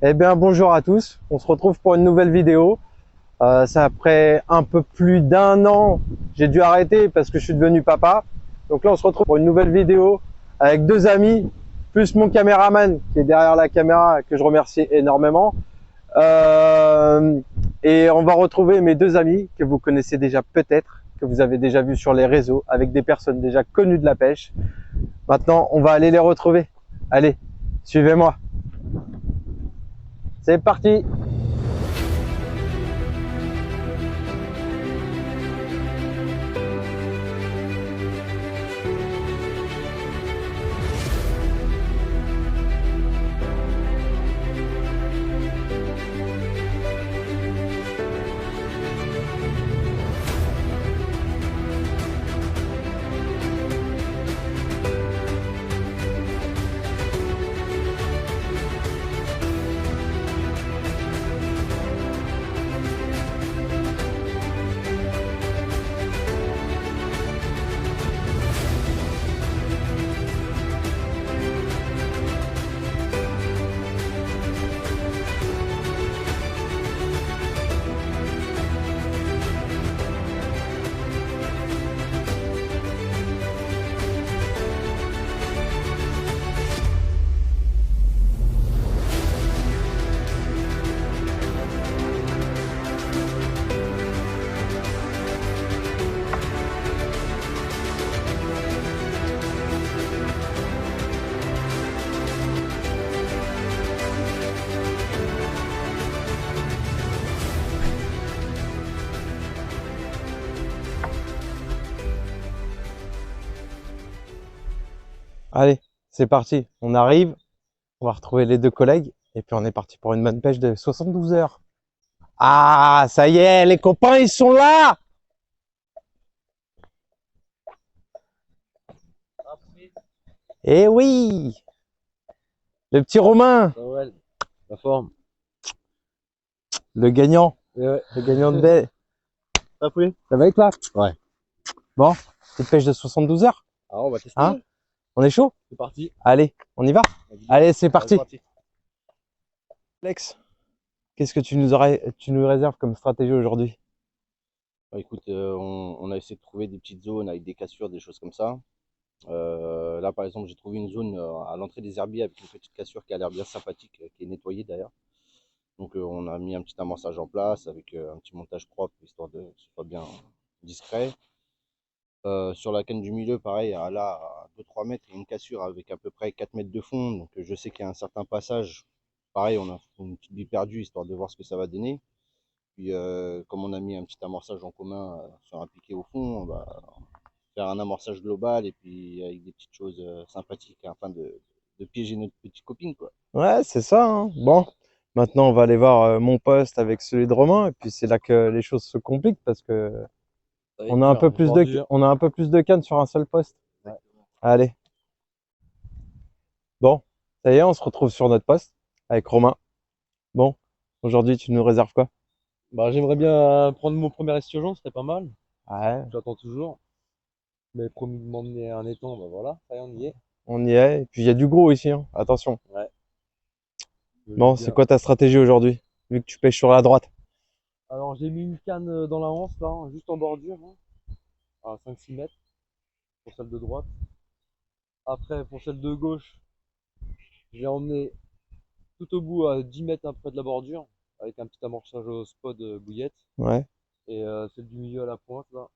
Eh bien, bonjour à tous. On se retrouve pour une nouvelle vidéo. C'est après un peu plus d'un an. J'ai dû arrêter parce que je suis devenu papa. Donc là, on se retrouve pour une nouvelle vidéo avec deux amis, plus mon caméraman qui est derrière la caméra, que je remercie énormément. Et on va retrouver mes deux amis que vous connaissez déjà peut-être, que vous avez déjà vu sur les réseaux, avec des personnes déjà connues de la pêche. Maintenant, on va aller les retrouver. Allez, suivez-moi. C'est parti! Allez, c'est parti. On arrive, on va retrouver les deux collègues et puis on est parti pour une bonne pêche de 72 heures. Ah, ça y est, les copains, ils sont là! Eh oui! Le petit Romain, Ouais, la forme. le gagnant, Ouais. le gagnant de baie. T'as pris? Ça va avec toi? Ouais. Bon, petite pêche de 72 heures, Alors on va tester. hein? On est chaud? C'est parti. Allez, on y va? Allez, c'est parti. C'est parti. Alex, qu'est-ce que tu nous réserves comme stratégie aujourd'hui? Bah, écoute, on a essayé de trouver des petites zones avec des cassures, des choses comme ça. Là, par exemple, j'ai trouvé une zone à l'entrée des herbiers avec une petite cassure qui a l'air bien sympathique, qui est nettoyée d'ailleurs. Donc, on a mis un petit amorçage en place avec un petit montage propre, histoire de que ce soit bien discret. Sur la canne du milieu, pareil, là, à 2-3 mètres, il y a une cassure avec à peu près 4 mètres de fond. Donc, je sais qu'il y a un certain passage. Pareil, on a fait une petite bille perdue, histoire de voir ce que ça va donner. Puis, comme on a mis un petit amorçage en commun sur un piquet au fond, on va faire un amorçage global et puis avec des petites choses sympathiques afin de piéger notre petite copine, quoi. Ouais, c'est ça, hein. Bon, maintenant on va aller voir mon poste avec celui de Romain et puis c'est là que les choses se compliquent parce que Ça va être on a un dur, peu hein, plus de bordure. on a un peu plus de cannes sur un seul poste. Ouais. Allez. Bon, ça y est, on se retrouve sur notre poste avec Romain. Bon, aujourd'hui tu nous réserves quoi? Bah, j'aimerais bien prendre mon premier esturgeon, ce serait pas mal. Ouais, J'attends toujours. Mais promis de m'emmener à un étang, bah voilà, ça y est, on y est. on y est. Et puis il y a du gros ici, hein. Attention. Ouais. Je Bon, doute c'est bien. quoi ta stratégie aujourd'hui? Vu que tu pêches sur la droite. Alors, j'ai mis une canne dans la hanse, là, hein, juste en bordure, hein, à 5-6 mètres, pour celle de droite. Après, pour celle de gauche, j'ai emmené tout au bout à 10 mètres après de la bordure, avec un petit amorçage au spot de bouillette. Ouais, Et celle du milieu à la pointe, là,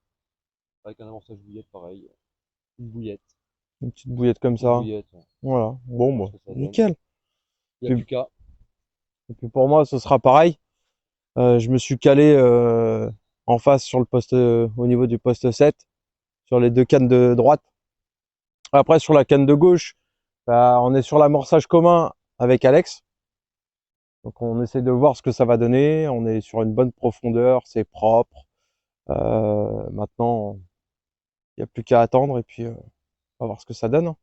avec un amorçage bouillette, pareil. Une bouillette. une petite bouillette comme Une ça. bouillette, ouais. Voilà. Bon, On va voir bah, ce que ça donne. nickel. Il y a Et plus qu'à. puis pour moi, ce sera pareil. Je me suis calé en face sur le poste, au niveau du poste 7, sur les deux cannes de droite. Après, sur la canne de gauche, bah, on est sur l'amorçage commun avec Alex. Donc on essaie de voir ce que ça va donner. On est sur une bonne profondeur, c'est propre. Maintenant, il n'y a plus qu'à attendre et puis on va voir ce que ça donne, hein.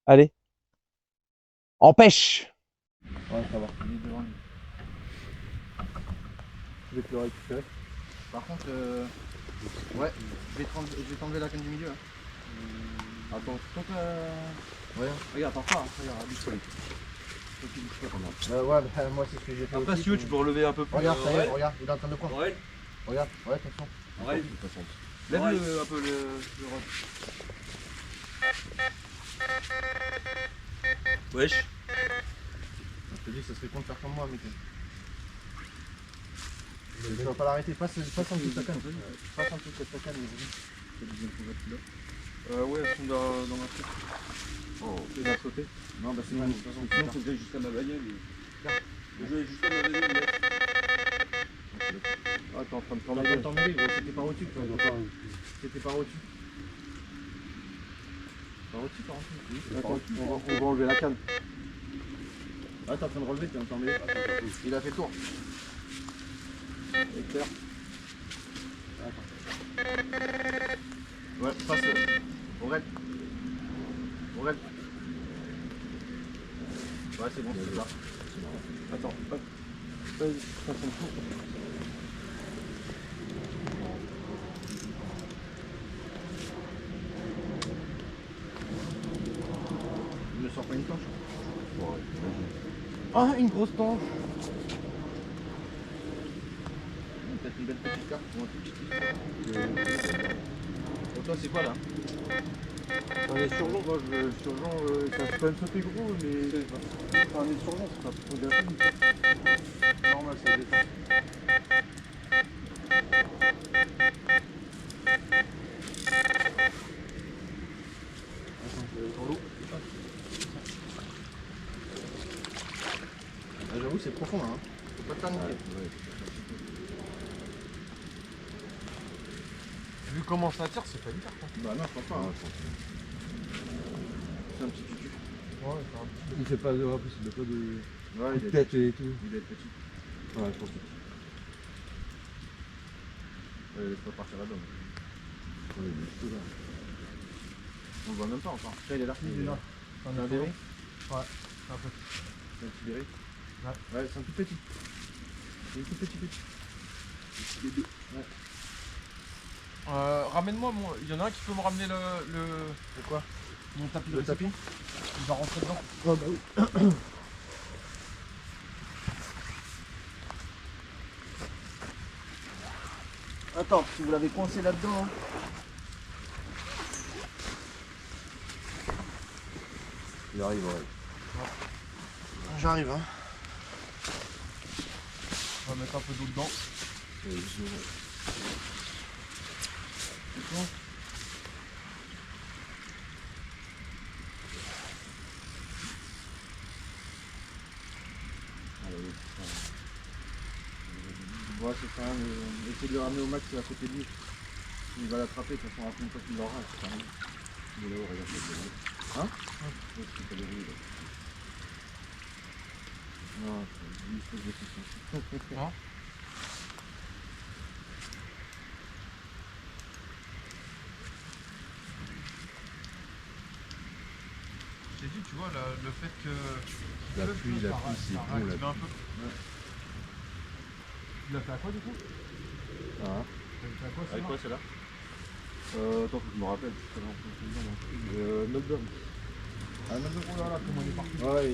Allez, en pêche! Ouais, ça va. Il est devant lui. Je vais te le récupérer. Par contre, ouais, je vais t'enlever la canne du milieu. Hein. Attends, toi, ouais, regarde, attends pas, hein. Regarde, abuse-toi. Ouais, bah, moi c'est ce que j'ai fait. Après, aussi, si tu veux, tu peux relever un peu plus. Regarde, ça y est, ouais. regarde, il est en train de quoi? Ouais. Regarde, ouais, attention. Ouais. Lève un peu le rod. Wesh. Je te dis, ça serait con de faire comme moi, mec. Tu vas pas l'arrêter, passe en dessous de ta canne. Passe en dessous de ta canne, Ouais, elles sont dans ma tête. Oh, tu vas sauter. Non, bah c'est bon. Sinon, faut que j'aille jusqu'à ma bagnole. Je vais aller jusqu'à ma bagnole. Ah, t'es en train de T'as t'emmerder. t'emmêler, gros, c'était par au-dessus, toi. C'était par au-dessus. Par au-dessus, par au-dessus. Attends, on va enlever la canne. Ah, t'es en train de relever, t'es en train d'emmêler. Il a fait le tour. Éclair. Ouais, passe. Aurel. Aurel. Ouais, c'est bon, c'est là. Attends, hop. Vas-y, passe en dessous. Il ne sort pas une planche. Ah, une grosse planche. Peut-être une belle petite carte pour un tout petit kiff. Pour toi, c'est quoi là? On est surgeon, moi surgeon, ça peut même sauter gros, mais. Enfin, on est surgeon, c'est pas trop bien. Normal, ça détend. Dans l'eau. Ah, j'avoue, c'est profond là. Hein. Faut pas te faire niquer. Vu comment ça tire, c'est pas une carte. Bah non, je pense pas. Hein. C'est un petit tutu. Ouais, c'est un petit. Il fait pas de, en plus, il a pas de Ouais, coup de tête et tout. Il doit être petit. Ouais, je pense que Laisse pas partir là-bas. ouais, il est tout là. On le voit même pas encore. Tiens, il est là. Il est là. C'est un berry. Ouais, c'est un peu. C'est un petit berry. Ouais. Ouais, c'est un tout petit. C'est un tout petit. Ouais. Ramène-moi, il y en a un qui peut me ramener C'est quoi? mon tapis. Le tapis? Il va rentrer dedans. Oh bah oui. Attends, si vous l'avez coincé là-dedans. Hein. Il arrive, ouais. J'arrive, hein. On va mettre un peu d'eau dedans. Ouais, c'est ça. Essaye de le ramener au max à côté de lui. Il va l'attraper, de toute façon, une fois qu'il l'aura, c'est pas mal. Il est là-haut, regarde. Hein? Ouais, c'est pas de bruit, là. Non, c'est une espèce de question. Hein? Je t'ai dit, tu vois, le fait que. La pluie, c'est bon, un peu. Ouais. Il a fait à quoi du coup? Ah, Il a fait à quoi Avec quoi, c'est là? attends, faut que je me rappelle. Melbourne. Ah, non, Oh là là, comment il est parti? ouais,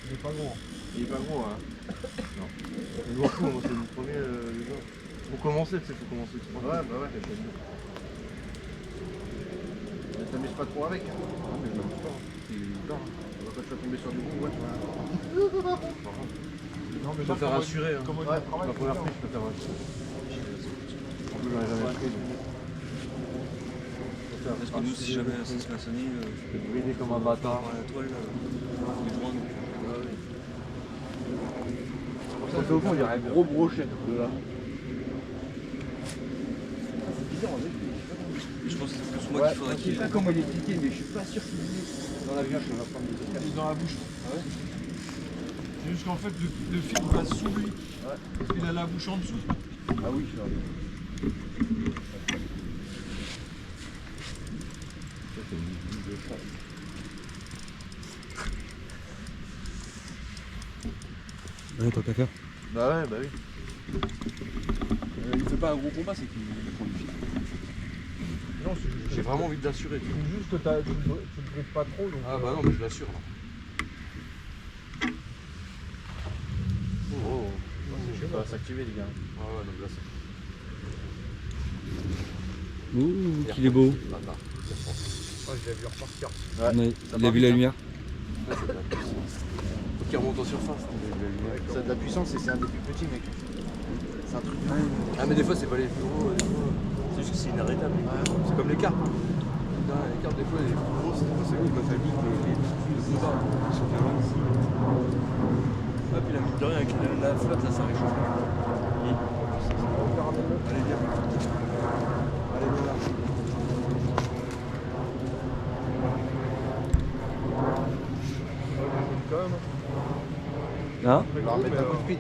Il est pas gros. il est pas gros, hein. Non. C'est bon coup, moi, c'est le premier. Les gars. Pour commencer, tu sais, faut commencer. Ouais, bah ouais. Mais t'amuses pas trop avec. Hein. Non, mais je m'amuse pas. C'est bizarre. Quand tu vas tomber sur du bon, ouais. Non, mais Je préfère assurer. Hein. Comment il Ouais, travaille, La première fois, je préfère assurer. En plus, j'en ai jamais pris. Parce que nous, si jamais ça se maçonnie, Je vais brider comme un bâtard. par la toile, les droits, donc. Quand t'es au fond, il y a un gros brochet de là. Je pense que c'est plus moi Ouais, qu'il faudrait Je qu'il. sais pas comment il est piqué, mais je suis pas sûr qu'il est dans l'avion. Je vais prendre des Il est dans la bouche. C'est juste qu'en fait, le fil passe sous lui. Parce qu'il a la bouche en dessous. Ah oui, je suis arrivé. Ça, c'est une boule de chat. Ouais, tant qu'à faire. Bah ouais, bah oui. Il fait pas un gros combat, c'est qu'il prend du fil. Non, j'ai vraiment envie de l'assurer. C'est juste que tu le brides pas trop. Donc, Ah bah non, mais je l'assure là. Oh, je vais pas s'activer les gars. Ah ouais, donc là c'est. Ouh, qu'il est beau. Attends, je l'ai vu repartir. Ouais, il a vu la lumière. Faut qu'il remonte en surface. Ça a de la puissance et c'est un des plus petits mec. C'est un truc. Ah mais des fois c'est pas les plus gros, c'est juste que c'est inarrêtable. C'est comme les cartes. Les cartes des fois les plus grosses, c'est pour ça qu'ils peuvent aller les plus bas. Ils sont violents. Ah puis la mine de rien avec la flotte là ça réchauffe. Allez viens. Allez viens là. Hein? On va remettre un coup de speed.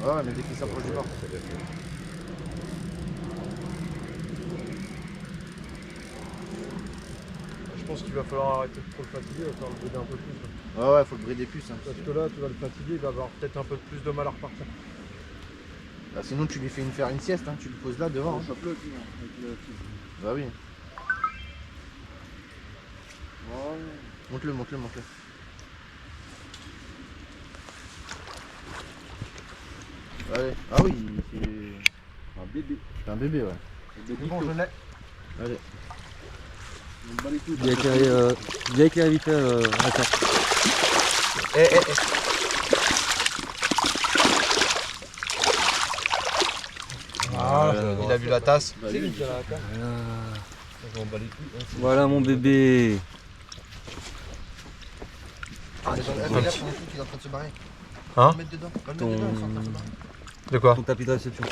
Ouais, mais dès qu'il s'approche du bord. Je pense qu'il va falloir arrêter de trop le fatiguer, il va falloir le brider un peu plus. Ouais, faut le brider plus. Hein, Parce que là, tu vas le fatiguer, il va avoir peut-être un peu plus de mal à repartir. bah, sinon, tu lui fais faire une sieste, hein, tu le poses là devant. Hein. Bah oui. Monte-le, monte-le, monte-le. Allez. Ah oui, c'est un bébé. C'est un bébé, ouais. C'est bon, je l'ai. Allez. Bien éclairé vite fait. Attends. Il a vu la tasse. C'est lui qui a la carte. Voilà mon bébé. Fais gaffe, il est en train de se barrer. Hein? Va le mettre dedans. Va le mettre dedans, il est en train de se barrer. De quoi? Ton tapis de réception.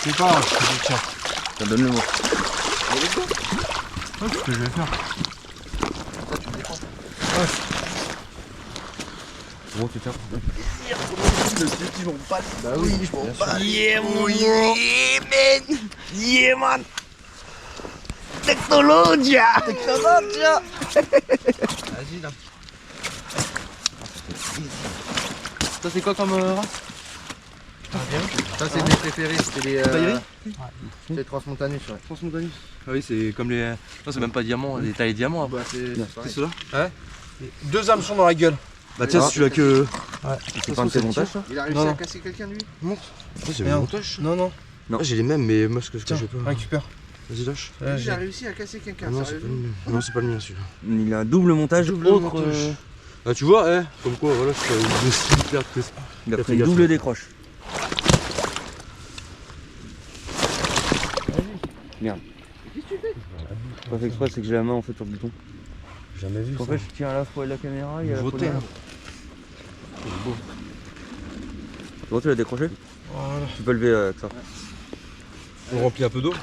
C'est pas, tiens. Ça donne le mot. C'est ce que je vais faire. Ça, tu me défends. Bon, tu tiens. Bah oui, je m'en bats. Yeah man! Technologia! Vas-y, là. Ça c'est quoi comme race? Ça, c'est mes préférés. C'était les. C'est Transmontanus, ouais. Transmontanus. Ah oui, c'est comme les. Non, c'est même pas diamant, les tailles diamants. Bah, c'est C'est pareil. ceux-là? Deux hameçons dans la gueule. Bah tiens, c'est celui-là que. C'est pas un de tes montages ça? Il a réussi Non, à non. casser quelqu'un, lui? Ça, c'est le montage. Non, non. Ah, j'ai les mêmes, mais moi, ce que Tiens, j'ai pas. récupère. Vas-y, lâche. Il a réussi à casser quelqu'un, Non, c'est pas le mien. Non, c'est pas le mien celui-là. Il a un double montage. Autre. Ah, tu vois, comme quoi, voilà, je suis aussi hyper que ça. Il a Fais pris une gaffe, double là. décroche. Merde. Pas fait exprès, c'est que j'ai la main en fait sur le bouton. Jamais vu En fait, je tiens à la fois la caméra et à la fois Nouveauté, la... hein. C'est bon, tu l'as décroché? Voilà. Tu peux lever avec ça. On remplit un peu d'eau.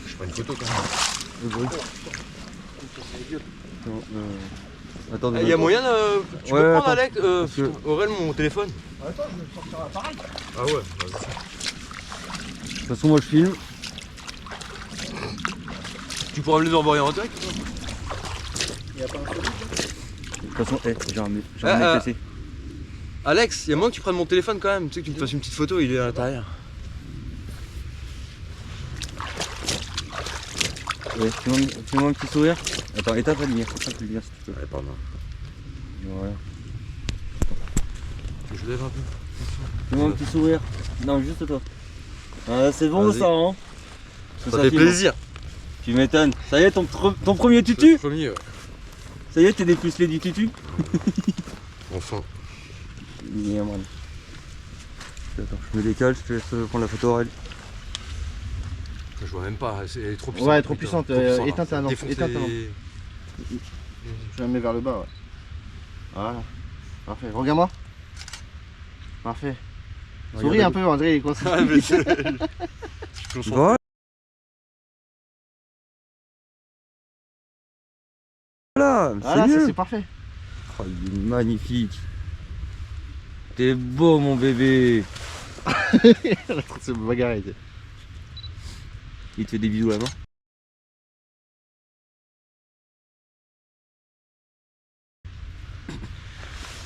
Je prends une photo quand même. Le bruit. Non, attends, Il y a moyen de. Tu Ouais, peux prendre attends. Alex, que- Aurel mon téléphone. Attends, je vais sortir l'appareil. Ah ouais, De toute façon, moi je filme. tu pourras me les envoyer en direct. De toute façon, j'ai un mec Ah, cassé. Alex, il y a moyen que tu prennes mon téléphone quand même, tu sais que tu me fasses une petite photo, il est à l'intérieur. Ouais, fais-moi un petit sourire. Attends, éteins ta lumière, éteins ta lumière si tu peux. Ouais, pardon. Voilà. Je lève un peu. Fais-moi un petit sourire. Non, juste toi. Ah, c'est bon Vas-y. ça, hein? Ça fait filme. plaisir. Tu m'étonnes. Ça y est, ton premier tutu? Premier, ouais. Ça y est, t'es dépucelé du tutu? Enfin. Merde. Attends, je me décale, je te laisse prendre la photo, Aurel. Je vois même pas, elle est trop puissante. Ouais, trop putain, puissante. trop puissant, Éteins là. ta lampe. Défoncer- Éteins ta lampe. Je la mets vers le bas, ouais. Voilà. Parfait. Regarde-moi. Parfait. Souris un peu, André, il est coincé. Ah, mais c'est- Je concentre. Voilà, Voilà, c'est ça mieux. c'est parfait. Oh, il est magnifique. T'es beau, mon bébé. Elle est en train de se bagarrer. Il te fait des bisous là-bas.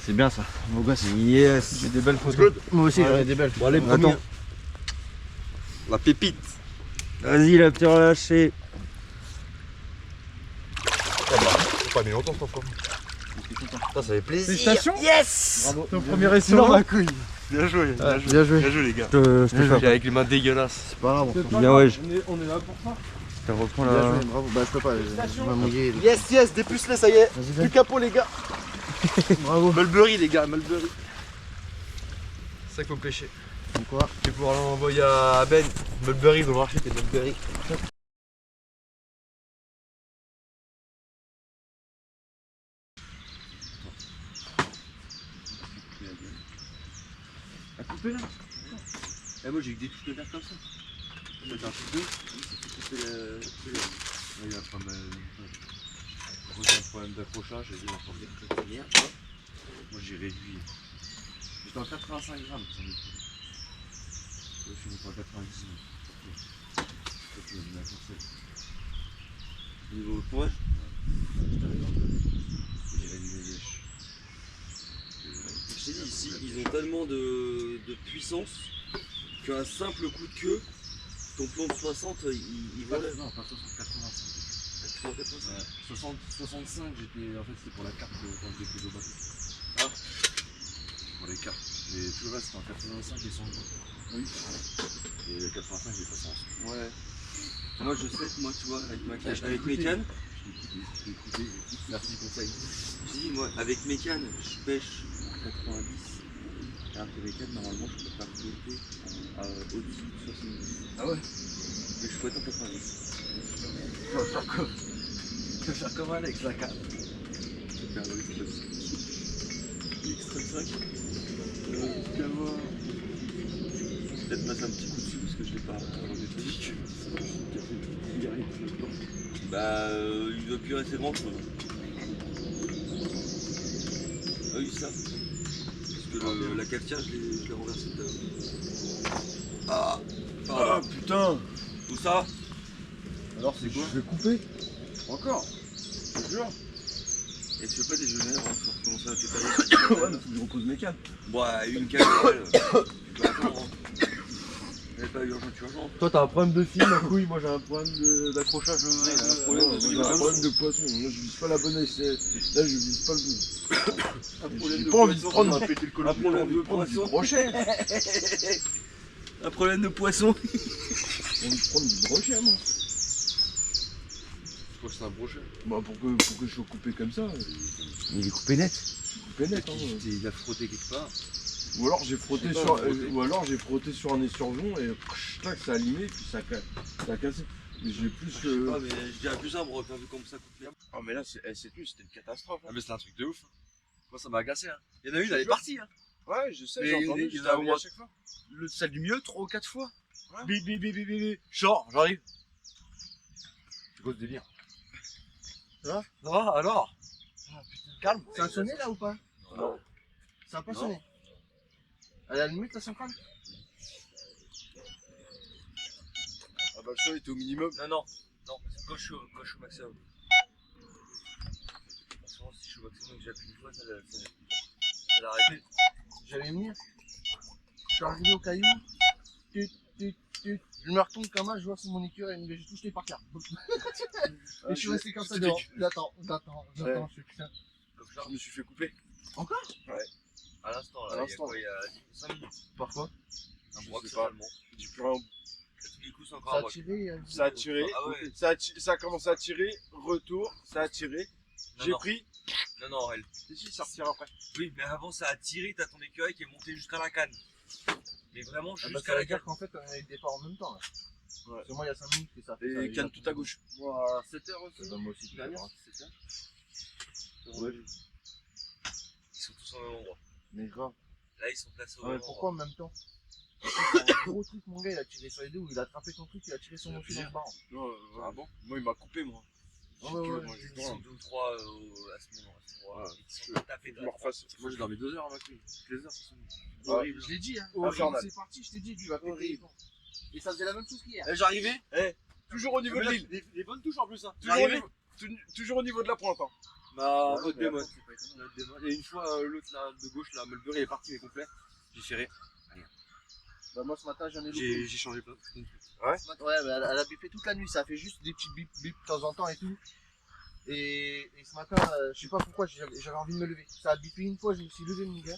C'est bien ça. Mon gosse. Yes. J'ai des belles photos. Moi aussi, j'en ai des belles. Bon, allez, Attends. La pépite. Vas-y, la petite relâchée. Faut pas mis longtemps, ton frère. Ça fait plaisir. Félicitations. Yes. Bravo. Ton premier restaurant. ma couille. Bien joué, bien joué. Bien joué. Bien joué, les gars. Je te fais Avec les mains dégueulasses. C'est pas grave. Bien, ouais. On est là pour ça. Je te reprends Bien la. joué, bravo. Bah, je peux pas. Je vais mouiller. Yes, dépucelé, ça y est. Vas-y, Plus viens. capot, les gars. Bravo. Mulberry, les gars, Mulberry. C'est ça qu'il faut pêcher. Quoi? Tu vas pouvoir l'envoyer à Ben. Mulberry, ils vont marcher tes Mulberry. À couper là. Eh, moi j'ai eu des touches de verre comme ça. C'est un truc de. Il y a pas mal. J'ai un problème d'accrochage, j'ai dit on s'en fait. Merde. Moi j'ai réduit. J'étais en 85 grammes, ça me fait. Je suis monté en 90. Tu m'as donné un conseil. Niveau point. J'ai réduit mes lèches. Je t'ai dit, ici, ils ont tellement de puissance qu'un simple coup de queue, ton plomb de 60, il vole. Non, pas 60, 85. 85. Ouais. 65, j'étais. En fait, c'était pour la carte quand je découvre au bateau. Ah. Pour les cartes. Et tout le reste, c'était en 85 et 120. Oui. Et le 85, j'ai passé en 100. Ouais. Moi je sais, moi tu vois, avec mes cannes, Je t'ai écouté. merci du conseil. Je dis, moi, avec mes cannes, je pêche à 90. Alors que mes cannes, normalement, je peux pas flotter au-dessus de 70. Ah ouais? Mais je flotte en 90. Tu vas faire comme Alex, la carte. Je vais faire le extrême 5. Extrême 5. Peut-être passer un petit coup dessus parce que je l'ai pas redéfini. Bah, il doit plus rester grand chose. Ah oui, ça. Parce que la cafetière, je l'ai renversée tout à l'heure. Ah, Ah putain! tout ça. Alors c'est quoi? Je vais couper. Encore? Je te jure? Et tu veux pas déjeuner avant de commencer à t'étaler? Ouais, mais faut que je repose mes cannes. Bon, une canne, tu peux attendre. Elle n'est pas urgente. Toi, t'as un problème de fil, ma couille. Moi, j'ai un problème d'accrochage. un problème de J'ai un problème de poisson. Moi je vise pas la bonne assiette. Là je vise pas le bon. Un problème J'ai de pas envie de poisson. prendre ma pété le colon. Un problème de poisson. Brochet. Un problème de poisson. J'ai envie de prendre du brochet moi. Je crois que c'est un brochet. Bah pour que je sois coupé comme ça, Il est coupé net. je suis coupé net. Hein. Il a frotté quelque part. Ou alors j'ai frotté pas, sur, frotté. ou alors j'ai frotté sur un essurgeon et tac, ça a limé puis ça a cassé. Mais j'ai plus. Je sais pas, mais je dirais plus un broc, hein, vu comme ça coupe bien. Oh mais là cette nuit c'était une catastrophe. Ah, mais c'est un truc de ouf. Moi, ça m'a agacé. Hein. Il y en a une, elle est jure. partie. Hein. Ouais, je sais, Mais j'ai il y en a- entendu. il y en a j'étais au moins- à chaque fois. Celle du milieu, 3 ou 4 fois. Ouais. Bi. Genre, j'arrive. C'est quoi ce délire? Ah, alors. Calme. Ça a sonné là ou pas? Non. Ça a pas Non. sonné. À la limite, ça s'en calme. Ah bah le son était au minimum. Non. Quand je suis au maximum. Souvent, si je suis au maximum, que j'appuie une fois, ça l'a arrêté. J'allais venir. Je suis arrivé au caillou. Je me retourne comme ça, je vois que c'est mon écureuil, mais j'ai touché par terre. Et je suis resté comme ça dehors. J'attends, je suis putain. Comme ça, Je me suis fait couper. à l'instant, À là, l'instant. il y a 5 minutes. Parfois. Un Je broc, sais c'est pas. allemand. J'ai plus rien. À tous les coups, c'est encore Ça un a broc. tiré. Ça a tiré. Ah ouais. Ça a commencé à tirer. Retour. Ça a tiré. J'ai Non. pris. Non, elle. Si, ça retire après. Oui, mais avant, ça a tiré, t'as ton écureuil qui est monté jusqu'à la canne. Mais vraiment, Ah bah, jusqu'à ça la veut canne. dire qu'en fait, on a eu le départ en même temps là. Ouais. Parce que moi, il y a 5 minutes que ça fait. ça, Et il y canne a- tout à gauche. Moi, à 7h aussi. Bah, moi aussi, Dernière, d'accord. c'est ça. Ouais. Ils sont tous au même endroit. Mais grave. Là, ils sont placés au Ouais, même pourquoi endroit. en même temps? C'est un gros truc, mon gars, il a tiré sur les deux ou il a attrapé ton truc, il a tiré sur mon truc dans le bar. Non, ah bon? Moi il m'a coupé moi. Ouais, ouais, Moi, Ils sont 2 ou 3 à ce moment. Ouais. Ils sont tapés Je me refasse. Moi, j'ai dormi 2 heures à ma couille. Toutes les heures, ça sonne. Ouais. Horrible. Je l'ai dit, hein. Infernal. C'est parti, je t'ai dit, lui va péter les plombs. Et ça faisait la même chose qu'hier. J'arrivais. Toujours au niveau de l'île. Les bonnes touches en plus, hein. Toujours au niveau de la pointe. Hein. Bah, Ouais, notre mais démon. après, c'est pas étonnant. Notre démon. Et une fois, l'autre là, de gauche, là, Mulberry est parti, mais complet. J'ai serré. Bah, moi, ce matin, j'en ai loupé. J'ai changé plein de trucs. Ouais, bah, elle a bippé toute la nuit, ça a fait juste des petits bip bip de temps en temps et tout. Et ce matin, je sais pas pourquoi, j'avais envie de me lever. Ça a bippé une fois, je me suis levé mon gars.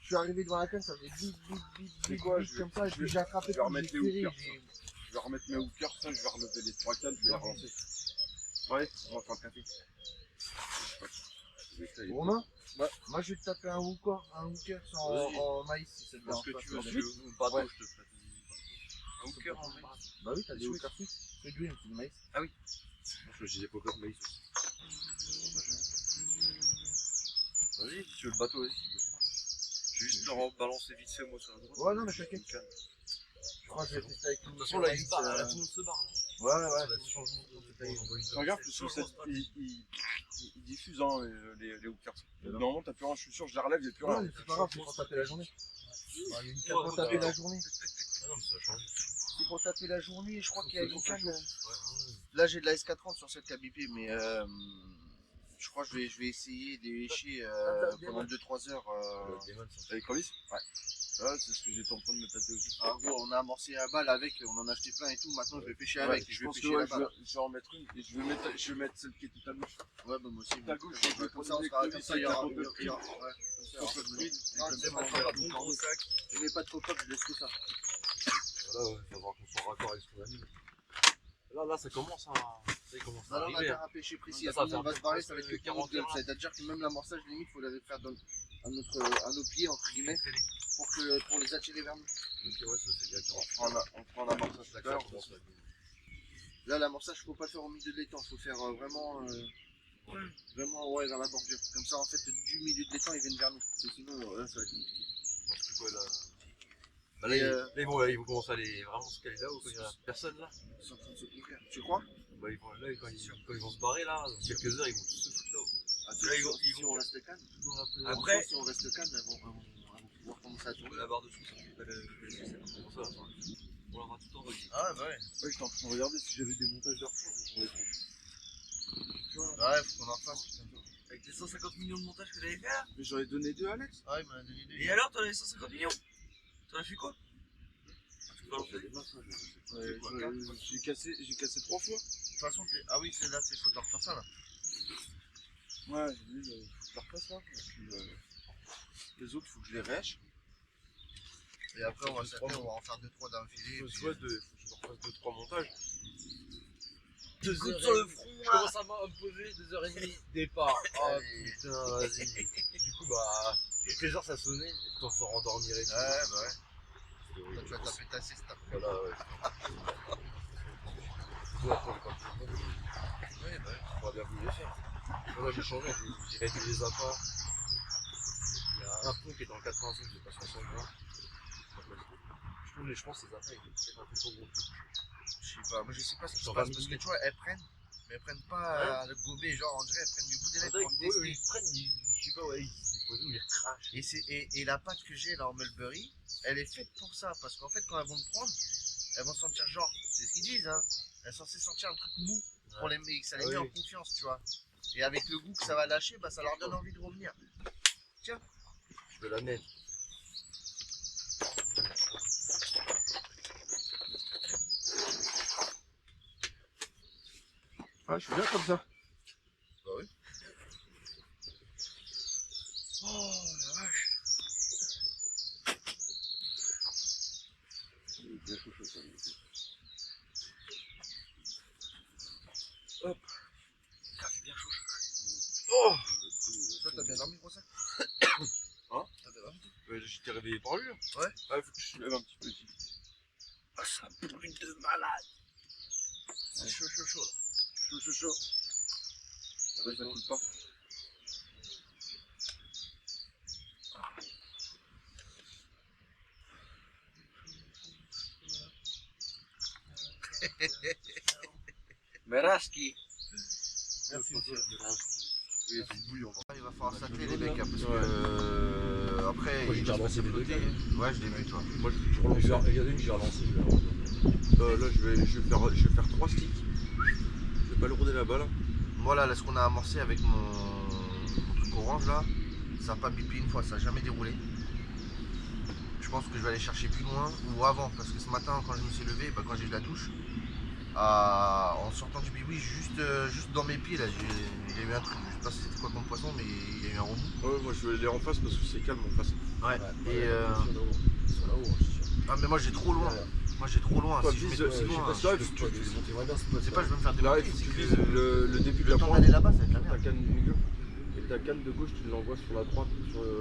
Je suis arrivé devant la canne, ça faisait bip bip bip C'est bip quoi, bip je vais- comme ça, et je puis vais- j'ai attrapé je vais tout, remettre j'ai les serré, hookers, Je vais remettre mes hookers, ça, je vais relever les 3 cannes, je vais les relancer. Ouais, on va faire le café. Romain, moi je vais te taper un hooker Vas-y. en maïs si ça te Parce dérange que pas. tu veux, ça. si tu veux, ou bateau, Ouais. je te prête. Un hooker en maïs. Bah oui, t'as des hookers suisses. C'est du maïs. J'ai des pop-up maïs aussi. Vas-y, si tu veux le bateau aussi. Je vais juste leur balancer vite fait moi sur la droite. Ouais, non, mais t'inquiète. Je crois que je vais tester avec une De toute façon, là, il se barre, là, tout le monde se barre. Ouais, ouais. Regarde, parce que il diffuse hein, les hookers. Normalement, t'as plus rien, je suis sûr, je les relève, il n'y a plus Ouais, rien. mais c'est pas grave, c'est pour taper la journée. Il y a une canne pour taper la journée. Non, mais ça a changé. C'est pour taper la journée, je crois qu'il y a une canne. Là, j'ai de la S430 sur cette KBP, mais je crois que je vais essayer de lécher pendant 2-3 heures. T'as les crevisses Ouais. Ouais, c'est ce que j'étais en train de me tâter aussi. En gros, on a amorcé à balle avec, on en a acheté plein et tout. Maintenant, je vais pêcher avec. je Je vais pense que pêcher ouais, la balle. je vais en mettre une et je vais mettre celle qui est tout à gauche. Ouais, bah moi aussi. Ta gauche, Ouais, je vais comme ça, on poser sera des comme ça, il y aura. crevisses avec il y aura- ouais, comme ça, il y aura pas de bruit. Non, je mets pas de pop-up, je mets pas de pop-up, je laisse que ça. Voilà, ouais, faut voir qu'on soit raccord avec ce qu'on a mis. Là, ça commence à. Ça commence Non, à là, on a arriver. bien un pêché précis. Ça, ça Après, on fait va se barrer, ça va être le 40 40 c'est-à-dire que même l'amorçage, limite, il faut le faire à nos pieds, entre guillemets, pour les attirer vers nous. Ok, ouais, ça c'est bien 40. On prend un amorçage tout à l'heure. Là, l'amorçage, faut pas le faire au milieu de l'étang, faut faire vraiment ouais, vers la bordure. Comme ça, en fait, du milieu de l'étang, ils viennent vers nous. Parce que sinon, là, ça va être compliqué. C'est quoi là? Bah là, Et, ils vont commencer à aller vraiment se caler là où il y a personne là. Ils sont en train de se couvrir. Tu crois? Bah, là, quand ils vont se barrer là, dans quelques heures, ils vont tous se foutre là-haut. Ah, Là, si on reste calme, Après- si on reste calme, elles vont pouvoir commencer à tourner. La barre dessous, ça fait pas le c'est pour ça. On l'aura tout en relis. Ah, bah ouais. Ouais, j'étais en train de regarder si j'avais des montages de rechange. Ouais, faut qu'on en fasse, putain. Avec les 150 millions de montages que t'avais fait là. Mais j'en ai donné 2 à Alex. Ah, il m'en a donné deux. Et alors, t'en avais 150 millions. T'en as fait quoi? J'ai cassé 3 fois. De toute façon, ah oui, c'est là, il faut que tu refasses ça là. Ouais, j'ai dit, il faut que je leur fasse ça. Et puis, les autres, il faut que je les rêche. Et après, on va s'appeler, on va en faire 2-3 d'un filet. Faut que je leur fasse 2-3 montages. 2 Coude heures sur le et demie. front, Je là. commence à me poser 2h30 départ. Oh Allez. putain, vas-y. Du coup, bah, toutes les heures ça sonnait, t'en faut rendormir et tout. Ouais, bah ouais. Toi, tu vas taper ta sieste après. Voilà, ouais. Ouais, bah ouais. On va bien voulu les faire. Là, j'ai changé, j'ai réduit les appâts. Il y a un pont qui est dans le 85, j'ai passé à 120. Je pense que ces appâts, ils étaient peut-être un peu trop gros. Je sais pas, moi je sais pas ce qui se J'en passe vais parce que me tu vois, elles prennent, mais elles prennent pas le gobelet, genre on dirait elles prennent du bout des lèvres pour tester. Ils prennent, je sais pas, ouais, ils se posent ou ils crachent. Et la pâte que j'ai là en Mulberry, elle est faite pour ça parce qu'en fait, quand elles vont le prendre, elles vont sentir genre, c'est ce qu'ils disent, hein, elles sont censées sentir un truc mou pour les mecs, ça les met en confiance, tu vois. Et avec le goût que ça va lâcher, bah ça leur donne envie de revenir. Je vais la mettre. Ah, je suis bien comme ça. Bah oui. Oh la vache. Bien chaud, ça. Ça fait bien chaud, Oh. Toi, t'as bien dormi pour ça? Hein? T'as bien dormi? J'étais réveillé par lui. Hein. Ah, il faut que je lève un petit peu ici. Ah, ça brûle de malade. C'est chaud, chaud, chaud. Chaud. Ça coule pas. Meraski. Merci, monsieur. Il va falloir s'atteler les mecs, hein, parce que après, Moi, j'ai il va se relancé passer les deux côté. gars. Ouais, je l'ai vu, toi. Moi, je relance. Regardez une, j'ai relancé. Là, je vais faire 3 sticks. Je vais pas le rouler là-bas là. Voilà, là, ce qu'on a amorcé avec mon orange là, ça n'a pas bipé une fois, ça n'a jamais déroulé. Je pense que je vais aller chercher plus loin ou avant, parce que ce matin quand je me suis levé, bah, quand j'ai eu la douche, en sortant du bibi, juste dans mes pieds là, j'ai eu un truc, je sais pas si c'était quoi comme poisson, mais il y a eu un remous. Ouais, moi je vais aller en face parce que c'est calme en face. Ouais. Et Ils sont là-haut, je suis sûr. ah mais moi j'ai trop loin. Moi j'ai trop loin. Toi, Si je mets vise, aussi je sais loin, pas si tu vois, Tu les monterais bien ce je sais pas, je vais me faire là, démonter. il faut que tu C'est vises le début de le la temps pointe, d'aller là-bas, ça va être la ta merde. canne du milieu. Et ta canne de gauche, tu l'envoies sur la droite,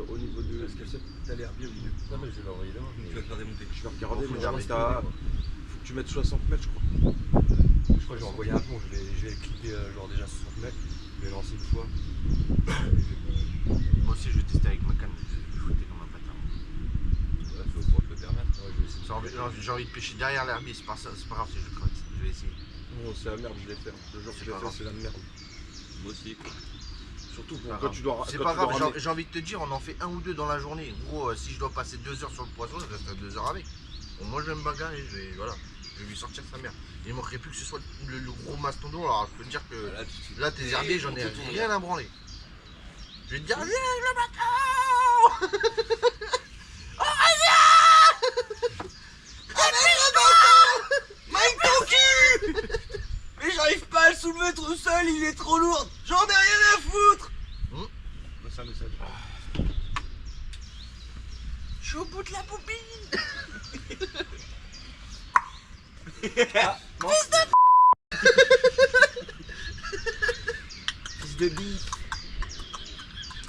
au niveau de. Parce que t'as l'air bien au milieu. Non, mais je vais l'envoyer là. Tu vas te faire démonter. Je vais regarder, Faut mais que faut j'arrête. que tu mettes 60 mètres, je crois. Je crois que j'ai envoyé un pont. Je vais cliquer genre déjà 60 mètres. Je vais lancer une fois. Moi aussi je vais tester avec ma canne, je vais foutre comme un bâtard. Là, tu vas pouvoir te le permettre. Ouais, je vais essayer. J'ai envie de pêcher derrière l'herbier, c'est pas grave si je crevette. Je vais essayer. Non, c'est la merde, je l'ai fait. Le jour que je l'ai pas fait, grave. c'est la merde. Moi aussi, quoi. Surtout C'est pas quand grave. tu dois. C'est quand pas tu dois grave, ramener. j'ai envie de te dire, on en fait un ou deux dans la journée. Gros, si je dois passer 2 heures sur le poisson, je reste à 2 heures avec. Bon, moi je vais me bagarrer, je vais lui sortir sa mère. Il manquerait plus que ce soit le gros mastodon, alors je peux te dire que Là, tout de suite. là tes herbiers, j'en ai rien à branler. Je vais te dire, viens le bâtard. Oh viens Mike ton cul. Mais j'arrive pas à le soulever tout seul, il est trop lourd. J'en ai rien à foutre. C'est un message. Je suis au bout de la bobine. Fils de bille.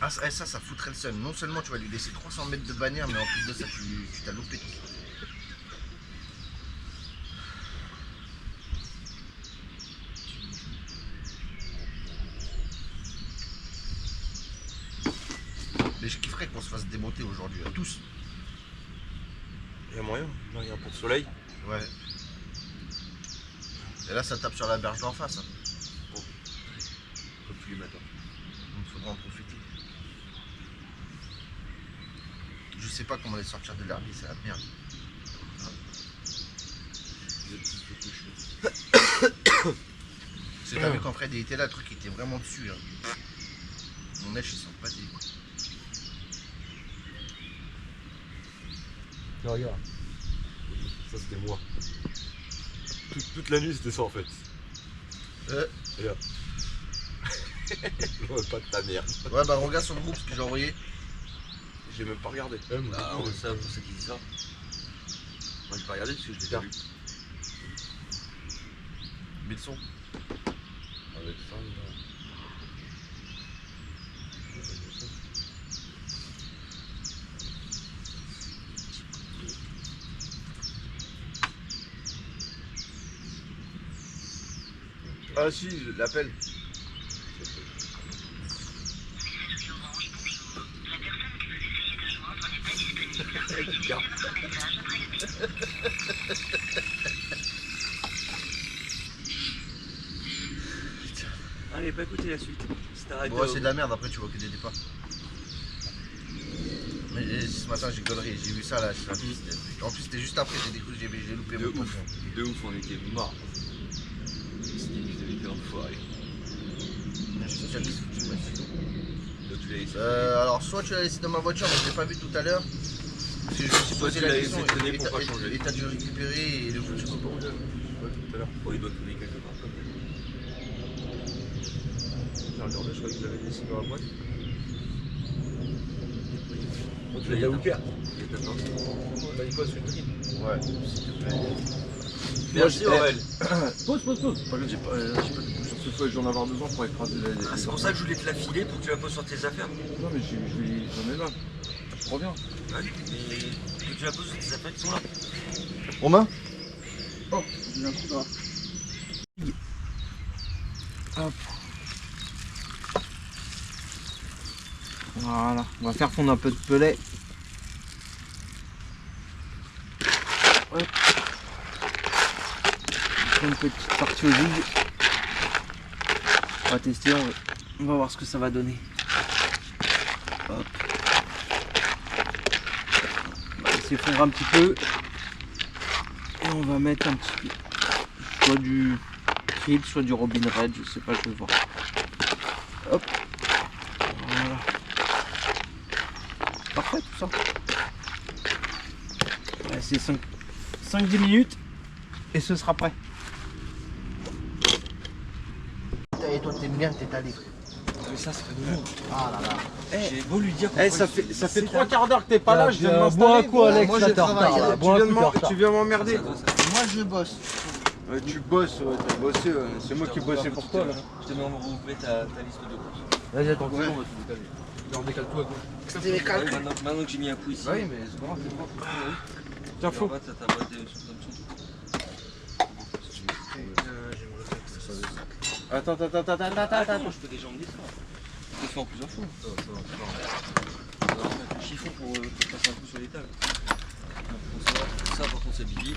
Ah, ça foutrait le seum. Non seulement tu vas lui laisser 300 mètres de bannière, mais en plus de ça, tu t'as loupé tout. Mais je kifferais qu'on se fasse démonter aujourd'hui, à tous. Il y a moyen. Là, il y a un peu de soleil. Ouais. Et là, ça tape sur la berge d'en face. Hein. Comme tous les matins. Il faudra en profiter. Je sais pas comment les sortir de l'herbier, c'est la merde. C'est t'as vu quand Fred était là, le truc était vraiment dessus. Hein. Mon neige il sent pas des coups. Non, regarde. Ça, c'était moi. Toute la nuit, c'était ça en fait. Regarde. Je vois pas de ta merde. Ouais bah regarde sur le groupe ce que j'ai envoyé. J'ai même pas regardé. Ah, on sait pour ça qui dit ça. Moi, j'ai pas regardé parce que je l'ai déjà vu. Mets le son. Avec ça, là. Ah si, l'appel. Allez, pas écouter la suite. C'est arrêté. Bon ouais, c'est de la merde, après tu vois que des départs. Mais ce matin j'ai connerie, j'ai vu ça là. En plus c'était juste après, j'ai découvert, j'ai loupé De mon ouf. poisson. De ouf, on était morts. C'était que vous avez été enfoirés. Je te tiens le disque, tu m'as dit. Là, tu l'as laissé. Alors soit tu l'as laissé dans ma voiture, mais je l'ai pas vu tout à l'heure. Parce que je me suis Soit posé tu la l'as question laissé traîner pour pas et changer. t'as dû récupérer et le foutu copain. Ouais, tout à l'heure. Oh, il doit tourner quelque part comme ça. J'ai regardé, je croyais que je l'avais laissé dans la boîte. Tu l'as Yaouker. Il est attends. T'as dit quoi sur le drip? Ouais, s'il te plaît. Merci Aurel. Pause. Par contre, j'ai pas de couche sur ce feu, je vais en avoir besoin pour écraser les. Ah, c'est pour ça que je voulais te la filer pour que tu la poses sur tes affaires. Non, mais j'en ai là. Je reviens. Ouais, mais que tu la poses sur tes affaires qui sont là. Romain? Oh, j'ai un trou dans la. Hop. Voilà, on va faire fondre un peu de pelet. Hop. Une petite partie au vide. On va tester, on va voir ce que ça va donner. Hop. On va laisser fondre un petit peu. Et on va mettre un petit peu, soit du krill, soit du Robin Red, je sais pas, je vais voir. Hop. Voilà. prêt tout ça. C'est 5-10 minutes et ce sera prêt. Et toi t'aimes bien t'étaler. Mais ça, c'est pas nouveau. Ah là là. J'ai beau lui dire. Ça fait 3 quarts d'heure que t'es pas là, je viens de Bois un m'installer. coup, Alex, moi, là, je t'es en travaille, retard, là. là. Bois un coup, t'es en retard. Tu viens m'emmerder. Moi je bosse. Tu bosses, ouais, t'as bossé, c'est moi qui bossais pour toi là. Je te mets en rouvrer ta liste de courses. Vas-y, attends, Ouais. on va tout décaler. Alors, décale-toi à gauche. C'était mes calculs. Maintenant que j'ai mis un coup ici. Oui, mais c'est pas grave. Tiens, En faux. bas, t'as ta boîte de sur ton dessous. Attends. Attends, je peux déjà emmener ça. Je peux le faire en plusieurs fois. On va mettre le chiffon pour passer un coup sur l'étal. Ça, par contre, c'est Bibi.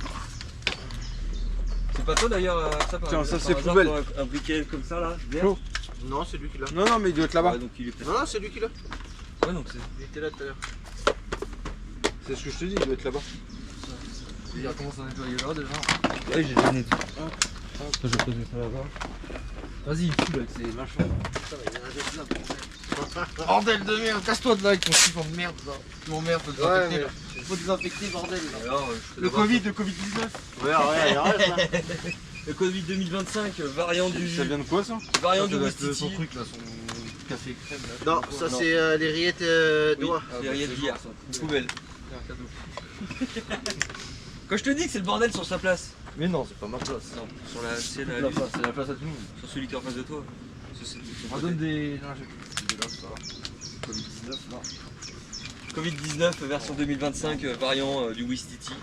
C'est pas toi d'ailleurs, ça par Tiens, par ça, c'est hasard, poubelle. pour un briquet comme ça là, vert. Flo. Non, c'est lui qui l'a. Non, mais il doit être là-bas. Ouais, donc il est peut-être. Non, non, c'est lui qui l'a. Ouais, donc c'est. Il était là tout à l'heure. C'est ce que je te dis, il doit être là-bas. Il commence à nettoyer là déjà. Ouais, j'ai déjà nettoyé. Je vais poser ça là-bas. Vas-y, il fout avec ses machins. Bordel de merde, casse-toi de là avec ton chiffon de merde là. Tu m'emmerdes de Ouais, désinfecter là. Faut désinfecter bordel là. Alors, Le Covid-19. Ouais, arrête là. Le Covid 2025, variant du. Ça vient de quoi ça? Variant du Son Wistiti. truc là, son café crème là. Non, ça Non. c'est les rillettes d'oie. C'est rien d'hier, ça. Une poubelle. C'est un cadeau. Quand je te dis que c'est le bordel sur sa place. Mais non, c'est pas ma place. Non, sur la. C'est C'est la place à tout le monde. Sur celui qui est en face de toi. On donne des. Non, j'ai là, ça. Covid-19 là. Covid-19 version 2025, variant du Wistiti.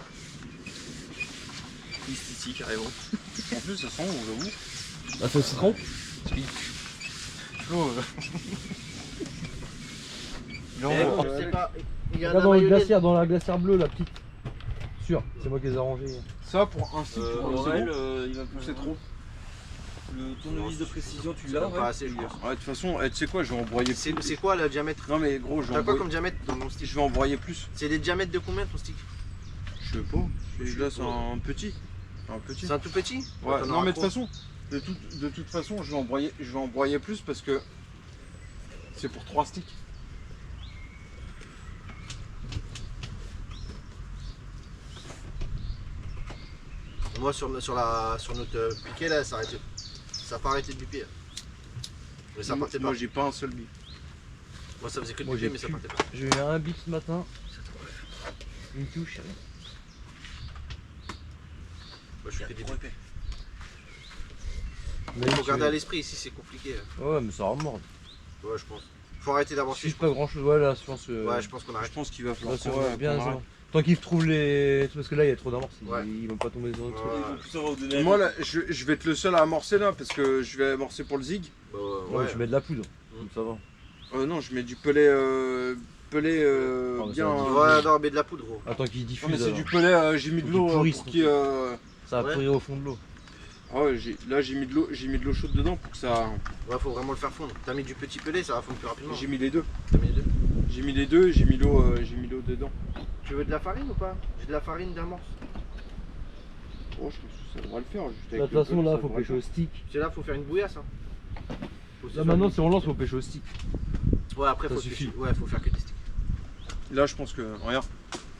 Wistiti carrément. En plus, ça sent, j'avoue. Ah, c'est au citron. Flo, C'est pas. Il y a de Là la dans, le mayonnaise. glacière, dans la glacière bleue, la petite. Sûr, c'est moi qui les ai rangés. ça pour un stick, Aurel, c'est bon. il va C'est trop. Le tournevis de précision, tu C'est l'as pas Aurel assez, je pense. Ouais, de toute façon, tu sais quoi, je vais embroyer C'est plus. c'est quoi le diamètre? Non, mais gros, je vais T'as quoi embroyer. comme diamètre dans mon stick? Je vais embroyer plus. C'est des diamètres de combien ton stick? Je sais pas. Celui-là, c'est un petit. Un petit. C'est un tout petit? Ouais, T'en non, auras mais de trop. toute façon, je vais embroyer plus parce que c'est pour 3 sticks. Moi sur notre piquet là, ça a pas arrêté de biper. Mais ça partait pas. Moi, j'ai pas un seul bip. Moi ça faisait que de Moi, biper j'ai mais ça plus. partait pas. J'ai eu un bip ce matin. Une touche. Moi je fais que des bipés. Mais Faut garder à l'esprit ici, c'est compliqué. Ouais, mais ça remorde. Ouais, je pense. Faut arrêter d'avancer. Si pas grand chose, ouais, là, je pense que. Ouais, je pense qu'on Je arrête. pense qu'il va Là, falloir ça qu'on- va bien. qu'on ça. arrête. Tant qu'ils trouvent les. Parce que là, il y a trop d'amorces. Ouais. Ils vont pas tomber dans le truc. Ouais. Moi, là, je vais être le seul à amorcer là parce que je vais amorcer pour le zig. Bah, Ouais, ouais. je mets de la poudre. Donc ça va. Non, je mets du pellet. Pellet Ah, mais bien. ça va dire- Ouais, non, mais de la poudre gros. Attends qu'ils Non, diffusent. mais c'est alors. du pellet, j'ai mis de Du l'eau pourri, pour ça. qu'il. Ça va Ouais. pourrir au fond de l'eau. Ah ouais, là j'ai mis de l'eau chaude dedans pour que ça. Ouais, faut vraiment le faire fondre. T'as mis du petit pelé, ça va fondre plus rapidement. J'ai mis les deux. T'as mis les deux. J'ai mis les deux, j'ai mis l'eau dedans. Tu veux de la farine ou pas? J'ai de la farine d'amorce. Oh, je pense que ça devrait le faire. Juste De avec toute le façon, pellet, là, ça faut devrait pêcher le au stick. C'est là, faut faire une bouillasse. Hein. Faut se Là, faire maintenant, une- si on lance, faut pêcher au stick. Ouais, après, ça faut suffit. pêcher. Ouais, faut faire que des sticks. faire. Là, je pense que. Regarde.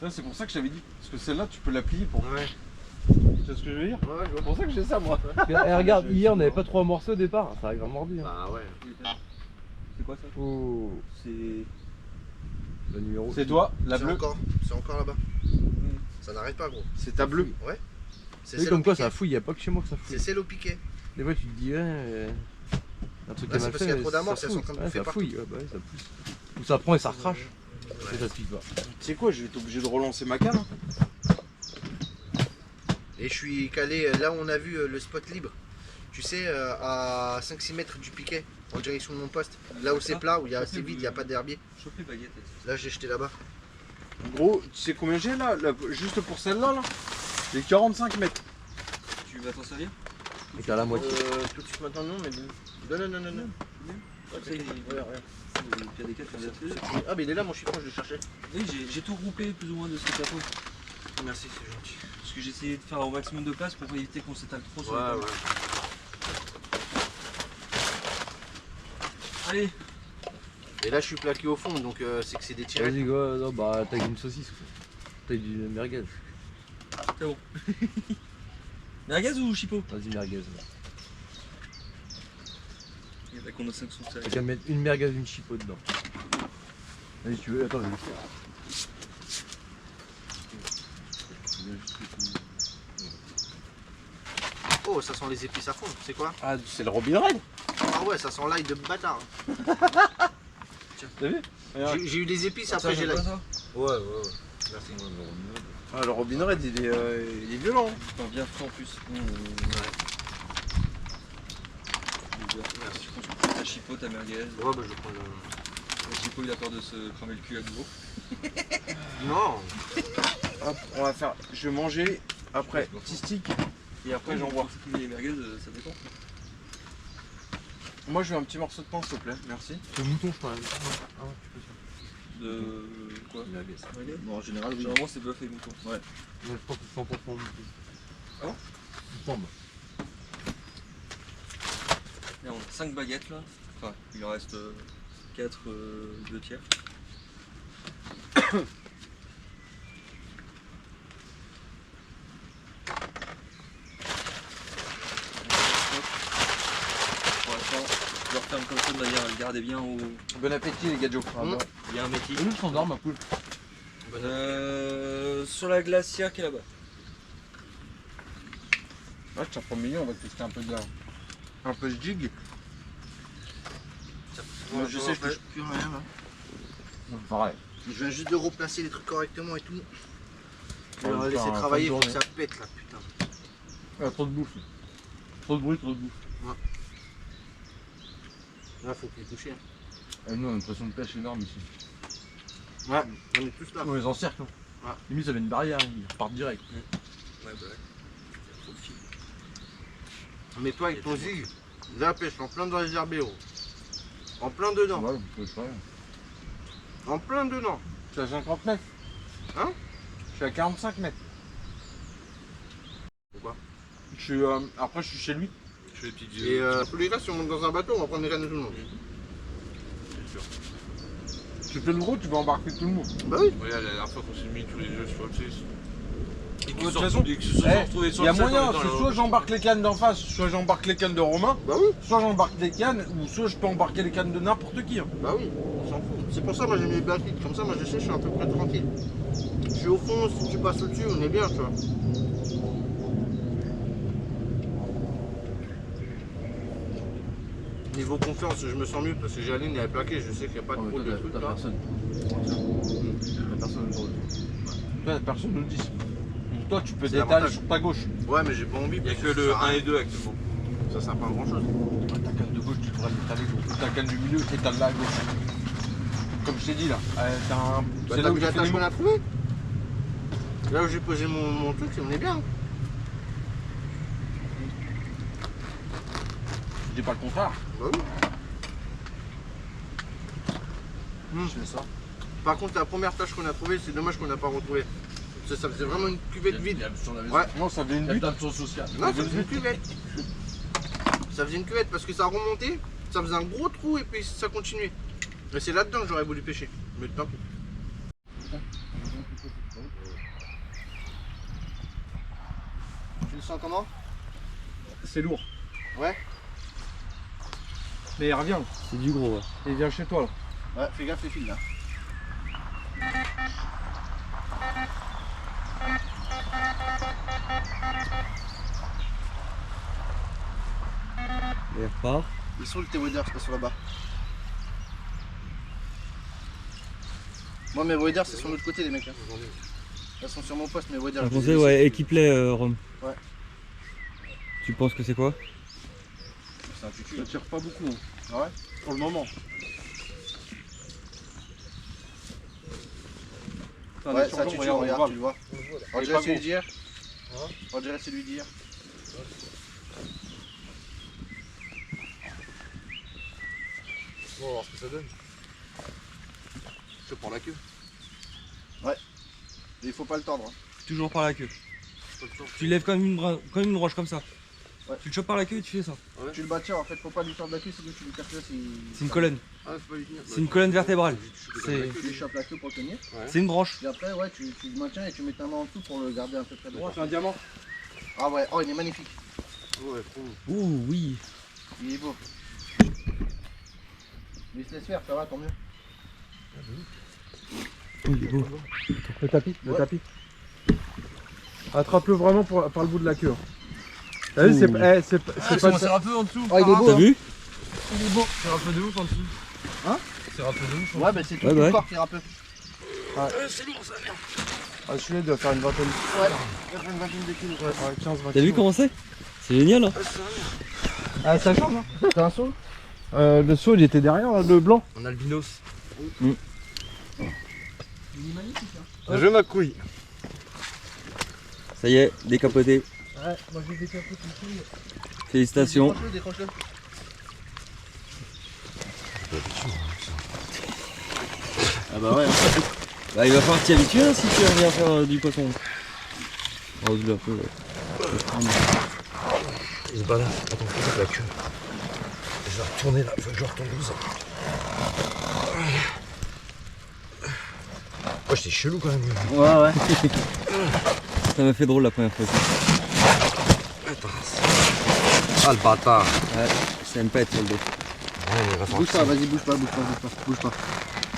Ça, c'est pour ça que je t'avais dit. Parce que celle-là, tu peux la plier pour. Ouais. Tu vois ce que je veux dire? Ouais, je C'est vois. pour ça que j'ai ça, moi. Eh, regarde, hier, on n'avait pas trop amorcé au départ. Ça a grave mordu. Hein. Bah ouais. C'est quoi ça? Oh, C'est. le numéro. C'est toi, la C'est bleue. encore là-bas. Ça n'arrête pas, gros. C'est ta bleue. Ouais. C'est Tu sais, celle comme au quoi piquet. ça fouille, y a pas que chez moi que ça C'est fouille. celle au piquet. Des fois tu te dis, ouais, un truc Là, est c'est mal parce fait, qu'il y a mais trop d'amorces, ça elles sont en fouille. train de Ouais, bouffer ça partout. fouille, ouais, bah ouais, ça pousse. Ou ça prend et ça recrache. Et ça se pique pas. Tu sais quoi, je vais être obligé de relancer ma canne. Hein. Et je suis calé là où on a vu le spot libre. Tu sais, à 5-6 mètres du piquet, en direction de mon poste. Là où c'est plat, où il y a assez vide, il n'y a pas d'herbier. Chope les baguettes. Là, j'ai jeté là-bas. Gros, tu sais combien j'ai là, juste pour celle-là là? J'ai 45 mètres. Tu vas t'en servir? Et t'as la moitié. Tout de suite maintenant, non, mais. Non. Ça y est, regarde. Il y a des cas qui ont des trucs. Ah, mais il est là, mon chiffon, je le cherchais. Oui, j'ai tout groupé plus ou moins de ce que t'as fait. Merci, c'est gentil. Parce que j'ai essayé de faire au maximum de place pour éviter qu'on s'étale trop sur Ouais, les tables. ouais. Allez, Et là, je suis plaqué au fond, donc c'est que c'est des tirettes. Vas-y, quoi. Non, bah, taille d'une saucisse. Quoi. Taille du merguez. C'est bon. Merguez ou chipot? Vas-y, merguez. Ouais. Il y en a qu'on a 500 T'as qu'à mettre une merguez et une chipot dedans. Vas-y, si tu veux. Attends, je vais le faire. Oh, ça sent les épices à fond, c'est quoi? Ah, c'est le Robin Red. Ah ouais, ça sent l'ail de bâtard. T'as vu? J'ai eu des épices, Ça, après j'ai j'aime l'ail. pas ça. Ouais. Merci. Ah, le Robin Red, il est violent. Enfin, bien frais en plus. Merci. Je pense que tu prends ta chipot, ta merguez. Ouais, bah je prends le... Le chipot, il a peur de se cramer le cul à nouveau. Non. Hop, on va faire. Je vais manger après petit stick et après j'envoie. Les merguez, ça dépend. Moi je veux un petit morceau de pain s'il te plaît, merci. Le mouton, je crois. De quoi? Merguez. Merguez. Bon, en général, oui. Généralement, c'est bœuf et mouton. Ouais. Je pense que c'est 100% mouton. Ah bon? Il semble. Là, on a 5 baguettes là. Enfin, il en reste 4, 2 tiers. Pour l'instant, je leur ferme comme ça de manière à le garder bien au. Bon appétit les gadgets. Bien métier. Où sont d'armes, ma poule? Sur la glacière qui est là-bas. Ah, tiens, pour milieu, on va tester un peu de jig. Moi, je sais, je touche plus rien là. Pareil. Je viens juste de replacer les trucs correctement et tout. Je vais Ouais, leur laisser putain, travailler, fin faut de que ça pète là, putain. Ah, trop de bouffe. Trop de bruit, trop de bouffe. Là, faut plus toucher. Et nous, on a une façon de pêche énorme ici. Ouais, on est tous là. On les encercle. Ouais. Limite, ça avait une barrière, ils repartent direct. Ouais, bah ouais. Trop de fil. Mais toi, avec ton zig, la pêche en plein dans les herbéros. En plein dedans. Ouais, vous pouvez faire. En plein dedans. Je suis à 50 mètres. Hein? Je suis à 45 mètres. Pourquoi? Je suis, après, je suis chez lui. Je fais des petites. Et tous les gars, si on monte dans un bateau, on va prendre les rênes de tout le monde. Tu fais le gros, tu vas embarquer tout le monde. Bah oui. Ouais, la dernière fois qu'on s'est mis tous les deux sur le chase. Et De qu'ils toute se façon, sont retrouvés Il sur y a le set, moyen, on est dans c'est le- soit j'embarque les cannes d'en face, soit j'embarque les cannes de Romain, Bah oui. soit j'embarque les cannes, ou soit je peux embarquer les cannes de n'importe qui. Hein. Bah oui, on s'en fout. C'est pour ça moi j'ai mis les backlites, comme ça moi je sais, je suis à peu près tranquille. Je suis au fond, si tu passes au-dessus, on est bien, tu vois. Niveau confiance, je me sens mieux parce que j'ai la ligne, elle est plaquée, je sais qu'il n'y a pas Oh, trop mais de toi, trucs t'as là. personne. T'as personne autour de toi. Toi, personne ne dit. Toi, tu peux C'est détaler l'avantage. sur ta gauche. Ouais, mais j'ai pas envie. Il n'y a parce que le ça sert à 1 rien. et 2 actuellement. Ça sert pas à grand chose. Ta canne de gauche, tu pourrais l'étaler. Ta canne du milieu, t'étales-la à gauche. Comme je t'ai dit là. T'as un. Bah, c'est t'as là où vu tu la fais tâche les qu'on mots. a trouvée? Là où j'ai posé mon truc, on est bien. Je dis pas le contraire. Bah oui. Je fais ça. Par contre, la première tâche qu'on a trouvée, c'est dommage qu'on n'a pas retrouvée. Parce que ça faisait vraiment une cuvette vide. Ouais. Non, ça faisait une Il y a butte. plein de choses sociales. Non, ça faisait une cuvette. Ça faisait une cuvette parce que ça remontait, ça faisait un gros trou et puis ça continuait. Mais c'est là-dedans que j'aurais voulu pêcher. Mais pas coup. Tu le sens comment? C'est lourd. Ouais. Mais il revient. C'est du gros, ouais. Il vient chez toi là. Ouais, fais gaffe les fils là. Il repart. Ils sont le T-Waders, c'est pas sur là-bas. Moi mes waders c'est sur l'autre côté les mecs. Hein. Ils sont sur mon poste mes waders. je les ai laissés. Ouais, équipe-les, Rome. Ouais. Tu penses que c'est quoi? C'est un tutu. Ça tire pas beaucoup. Hein. Ah ouais? Pour le moment. Ouais, ça tutu, regarde, tu le vois. On Il est dirait pas celui gros. d'hier. On dirait celui d'hier. On va voir ce que ça donne. Je prends la queue. Mais il faut pas le tordre. Hein. Toujours par la queue. Tu lèves comme une roche comme ça. Tu le chopes par la queue et tu fais ça. Tu le bâtis en fait, faut pas lui tordre la queue, sinon tu lui casses là. C'est une colonne. Ah, faut pas lui tenir. C'est une colonne vertébrale. Tu lui chopes la queue pour le tenir. C'est une branche. Et après, ouais, tu le maintiens et tu mets ta main en dessous pour le garder un peu près droit. C'est un diamant. Ah ouais, oh il est magnifique. Ouais, trop. Ouh, oui. Il est beau. Mais se laisse faire, ça va, tant mieux. Il est beau. Le tapis, le tapis. Attrape-le vraiment par le bout de la queue. T'as vu, c'est pas... C'est un peu en dessous. Oh, il est beau. T'as hein. vu? Il est beau. C'est un peu de ouf en dessous. Hein? C'est un peu de ouf. Ouais, bah c'est tout Ouais, le ouais. corps qui rappe. C'est lourd ça, merde. Ah, celui-là il doit faire une vingtaine. Ouais, il fait une vingtaine de kilos. Ouais, 15-20 T'as vu comment c'est? C'est génial, hein? Ah, ça change, hein? T'as un saut? Le saut il était derrière, là, le blanc. En albinos. Il est magnifique, hein? Je ma couille. Ça y est, décapoté. Ouais, moi j'ai décapoté tout. Félicitations. Décroche-le, décroche-le. Ah bah ouais. Bah il va falloir t'y habituer hein, si tu reviens faire du poisson. Rose-le un peu, ouais. Il se balade. Attends, faut que la queue. Je vais retourner là, faut que je retourne comme ça. Oh, j'étais chelou quand même. Ouais, ouais. Ça m'a fait drôle la première fois. Attends. Ah, le bâtard. Ouais, ça aime pas être sur le dos. Ouais, il va falloir Bouge que pas, ça- vas-y, bouge pas, bouge pas, bouge pas, bouge pas.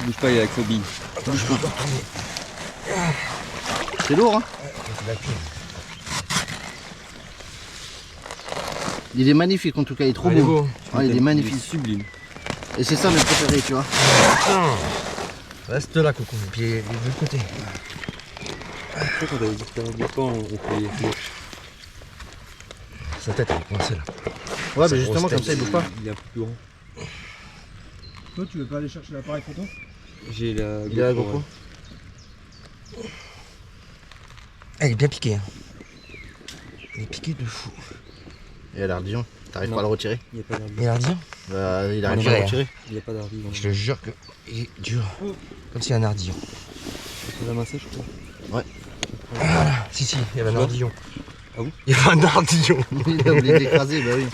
Bouge pas, il est avec sa bille. Attends, je vais retourner. C'est lourd, hein? C'est la queue. Il est magnifique en tout cas, il est trop Ah, il est beau. beau. Ouais, il est magnifique. Sublime. Et c'est ça mes préférés, tu vois. Tiens. Reste là, coco. Et puis, de l'autre côté. Après quand t'avais dit que t'avais du temps, on fait Sa tête, elle est coincée là. Ouais, Sa mais justement, grosse comme tête. ça, il bouge pas. Il est un peu plus grand. Toi tu veux pas aller chercher l'appareil photo? J'ai la Il est à la GoPro. Elle est bien piquée. Hein. Elle est piquée de fou. Et à l'ardillon, t'arrives Non. pas à le retirer? Il n'y a pas d'ardi. Et l'ardillon, Il On arrive est pas à vrai, le retirer. Il n'y a pas d'ardi. je te jure qu'il est dur. Comme s'il y a un ardillon. C'est la massage, je crois. Voilà. Si, il y avait un vois ardillon. Ah bon? Il y avait un ardillon. Il a oublié d'écraser, bah oui.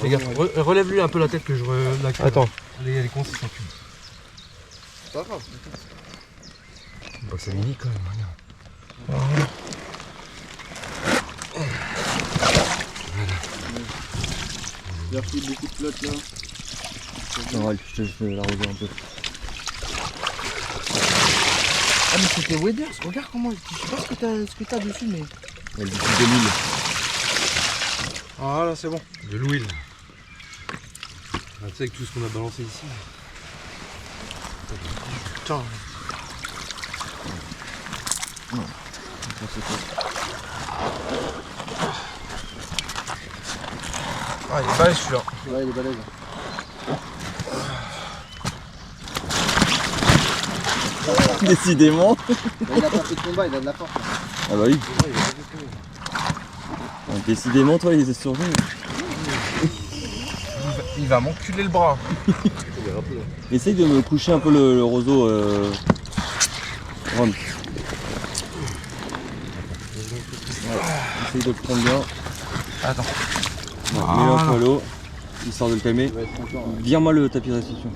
Fais gaffe. Relève-lui un peu la tête que je relève la queue. Attends. Elle est con, c'est son cul. C'est pas grave. Bah, c'est mini quand même, regarde. J'ai repris beaucoup de flotte là. Ouais, je te laisse l'arroser un peu. Ah, mais c'était Waders, regarde comment. Je sais pas ce que t'as dessus, mais. Il y a du de l'huile. Ah là c'est bon. De l'huile. Ah, tu sais, avec tout ce qu'on a balancé ici. Putain. Ah il est balèze celui-là. Ouais, il est balèze. Décidément. Bah, il a pas fait de combat, il a de la force. Ah bah oui. Décidément, toi, il est survenu. Il va m'enculer le bras. Essaye de me coucher un peu le roseau. Rome. Ouais. Essaye de le prendre bien. Attends. Mets-le un peu à l'eau, histoire de le calmer. Vire-moi le tapis de restitution.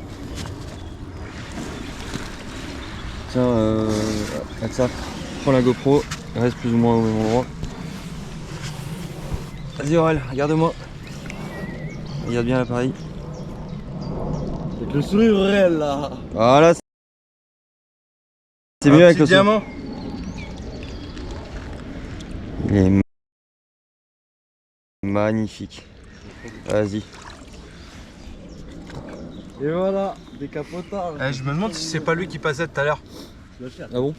Tiens, avec ça, prends la GoPro, reste plus ou moins au même endroit. Vas-y Aurel, regarde-moi. Regarde bien l'appareil. Avec le sourire réel là. Voilà. C'est mieux avec le sourire. diamant. Il est magnifique. Vas-y. Et voilà, décapotable. Eh, je me demande si c'est pas lui qui passait tout à l'heure. Ah bon?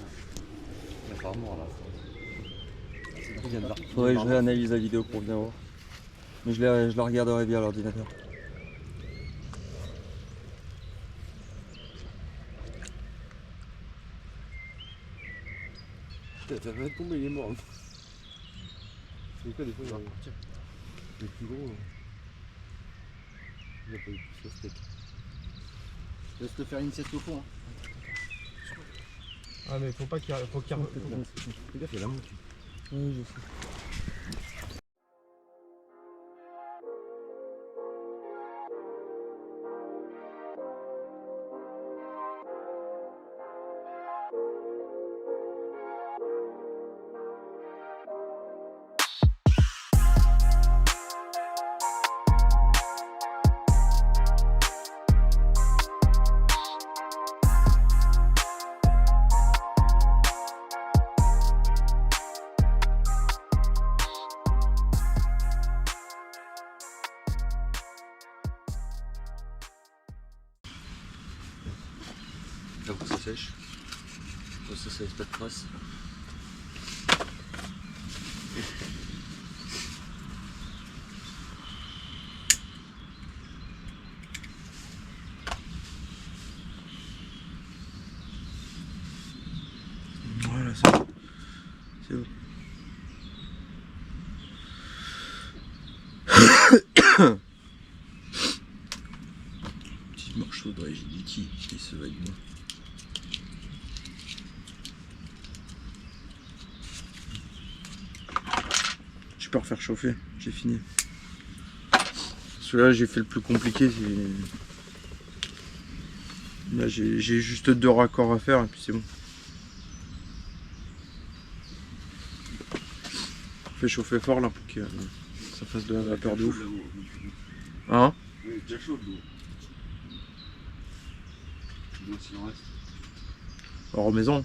Faudrait que je réanalyse la vidéo pour bien voir. Mais je la regarderai bien à l'ordinateur. Putain, t'as fait tomber, il est mort. C'est quoi des fois, il va partir. Le plus gros. Il a pas eu plus la steak. Laisse te faire une sieste au fond. Hein. Ah mais faut pas qu'il Fais gaffe, il y a la monture. Oui, je sais. sèche. Comme ça laisse pas de traces. Voilà, ça va. C'est bon. Petite morceau de rigidity qui se va du moins. Je peux refaire chauffer, j'ai fini. Celui-là j'ai fait le plus compliqué. Là j'ai juste 2 raccords à faire et puis c'est bon. Fait chauffer fort là pour que ça fasse de la vapeur de ouf. Hein? Oui, déjà chaud de l'eau. L'eau s'il en reste. Hors maison.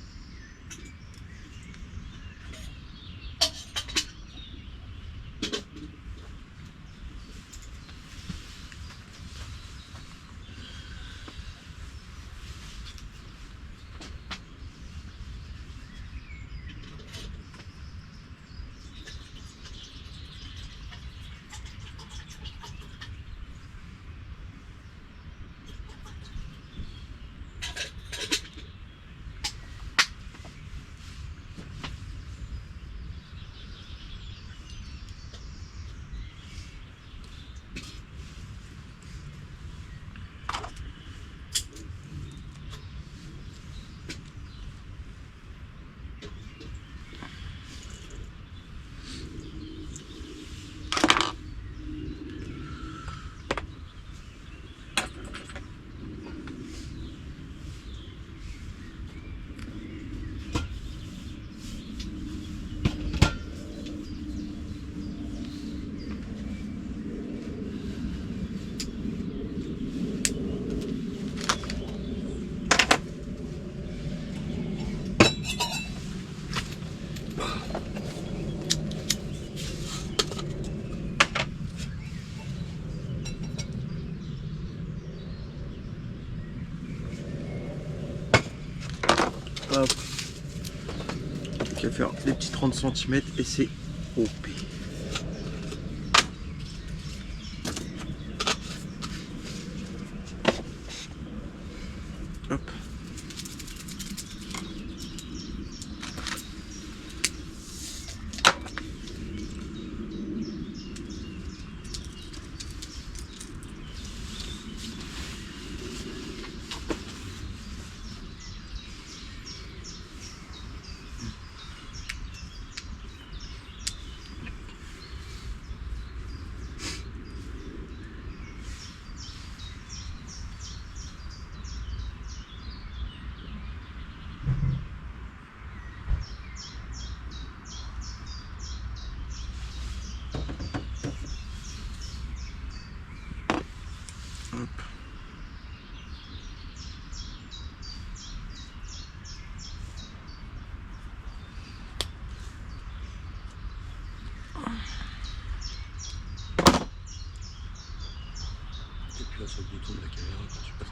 Hop. Donc à faire les petits 30 cm et c'est OP. Hop. Hop. Et puis là sur le bouton de la caméra quand tu passes.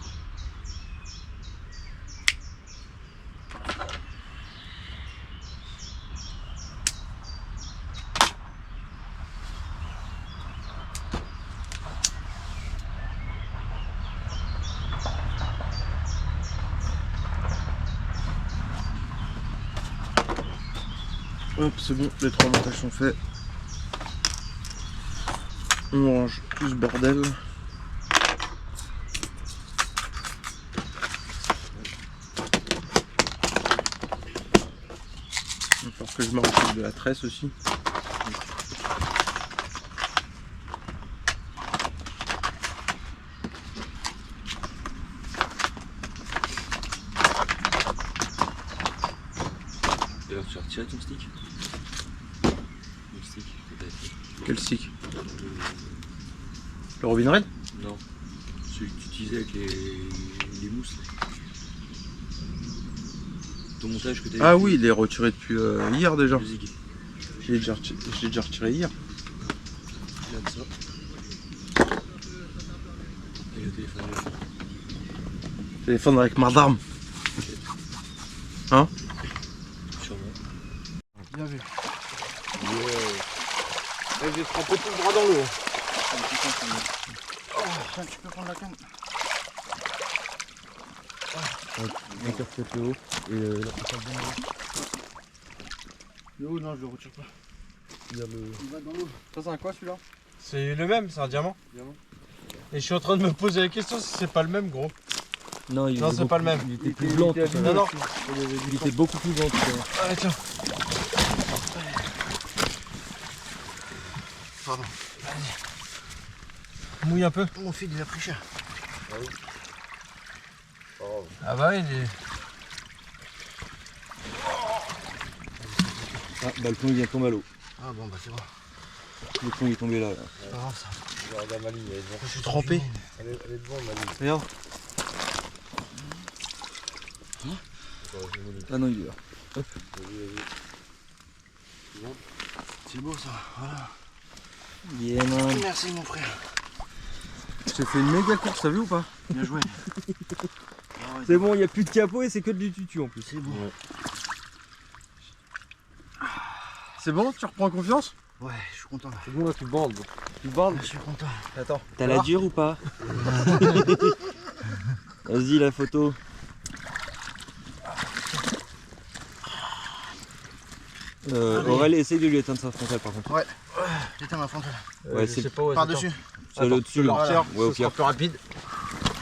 Hop, c'est bon, les 3 montages sont faits. On range tout ce bordel. Il va falloir que je me rachète de la tresse aussi. D'ailleurs tu as retiré ton stick? Le stick que t'avais fait. Quel stick? Le Robin Red? Non. Celui que tu utilisais avec les mousses. Là. Ton montage que t'avais Ah fait. oui, il est retiré depuis hier déjà. Le zig. Je l'ai déjà retiré hier. Regarde ça. Et le téléphone. Téléphone avec madame. Hein? Sûrement. Bien vu. J'ai trempé tout le bras dans l'eau. Tiens, tu peux prendre la canne. Un café le haut et la prochaine Le haut, non, je le retire pas. il y a le... Il va dans l'eau. Ça, c'est un quoi celui-là? C'est le même, c'est un diamant. Diamant. Et je suis en train de me poser la question si c'est pas le même, gros. Non, Non, c'est pas le même. Il était plus blanc tout ça. Non, non. Il était beaucoup plus blanc tout ça. Ah, tiens. Pardon. Mouille un peu. Mon fil, il a pris cher. Ah bah oui, il est... Ah, bah le plomb il vient de tomber à l'eau. Ah bon, bah c'est bon. Le plomb il est tombé là. C'est pas grave ça. Regarde ma ligne, elle est devant. Je suis trempé. Elle est devant ma ligne. Regarde. Ah non, il est là. C'est beau ça, voilà. Yeah man. Merci mon frère. Je t'ai fait une méga course, t'as vu ou pas? Bien joué. C'est bon, il n'y a plus de capot et c'est que du tutu en plus. C'est bon. C'est bon, tu reprends confiance? Ouais, je suis content là. C'est bon là, tu bandes. Tu bandes. Je suis content. Attends. T'as la dure ou pas? Vas-y la photo. Aurel, essaye de lui éteindre sa frontale par contre. J'éteins ma frontale. Ouais, c'est pas où elle Par-dessus. c'est le dessus. Voilà. Ouais, au Ce sera pire. plus rapide.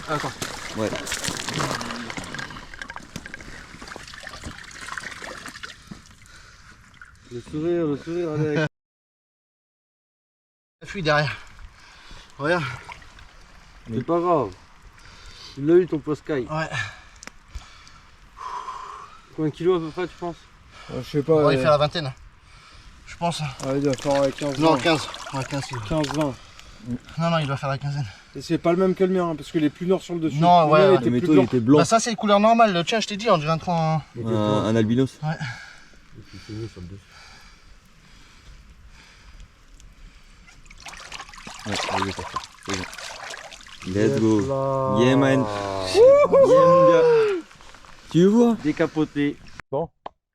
Attends. Ouais. Le sourire, allez. La fuit derrière. Regarde. C'est pas grave. Il l'a eu ton post-sky. Ouais. Combien de kilos à peu près tu penses? Je sais pas. On va y faire la vingtaine. Je pense. Ah, il doit faire 15 Non, 20. 15. Ouais, 15 kilos. 15-20. Non, il doit faire la quinzaine. Et c'est pas le même que le mien, hein, parce que les plus noirs sur le dessus. Non, Le ouais, mien, ouais. il était Mais plus toi il blanc. était blanc. Bah, ça, c'est les couleurs normales. Tiens, je t'ai dit, on dirait un trop un. Un albinos. Ouais. Et puis c'est mieux sur le dessus. Ouais, il est parti. C'est bon. Let's go. Là. Yeah man. Yeah mon gars. Tu vois? Décapoté.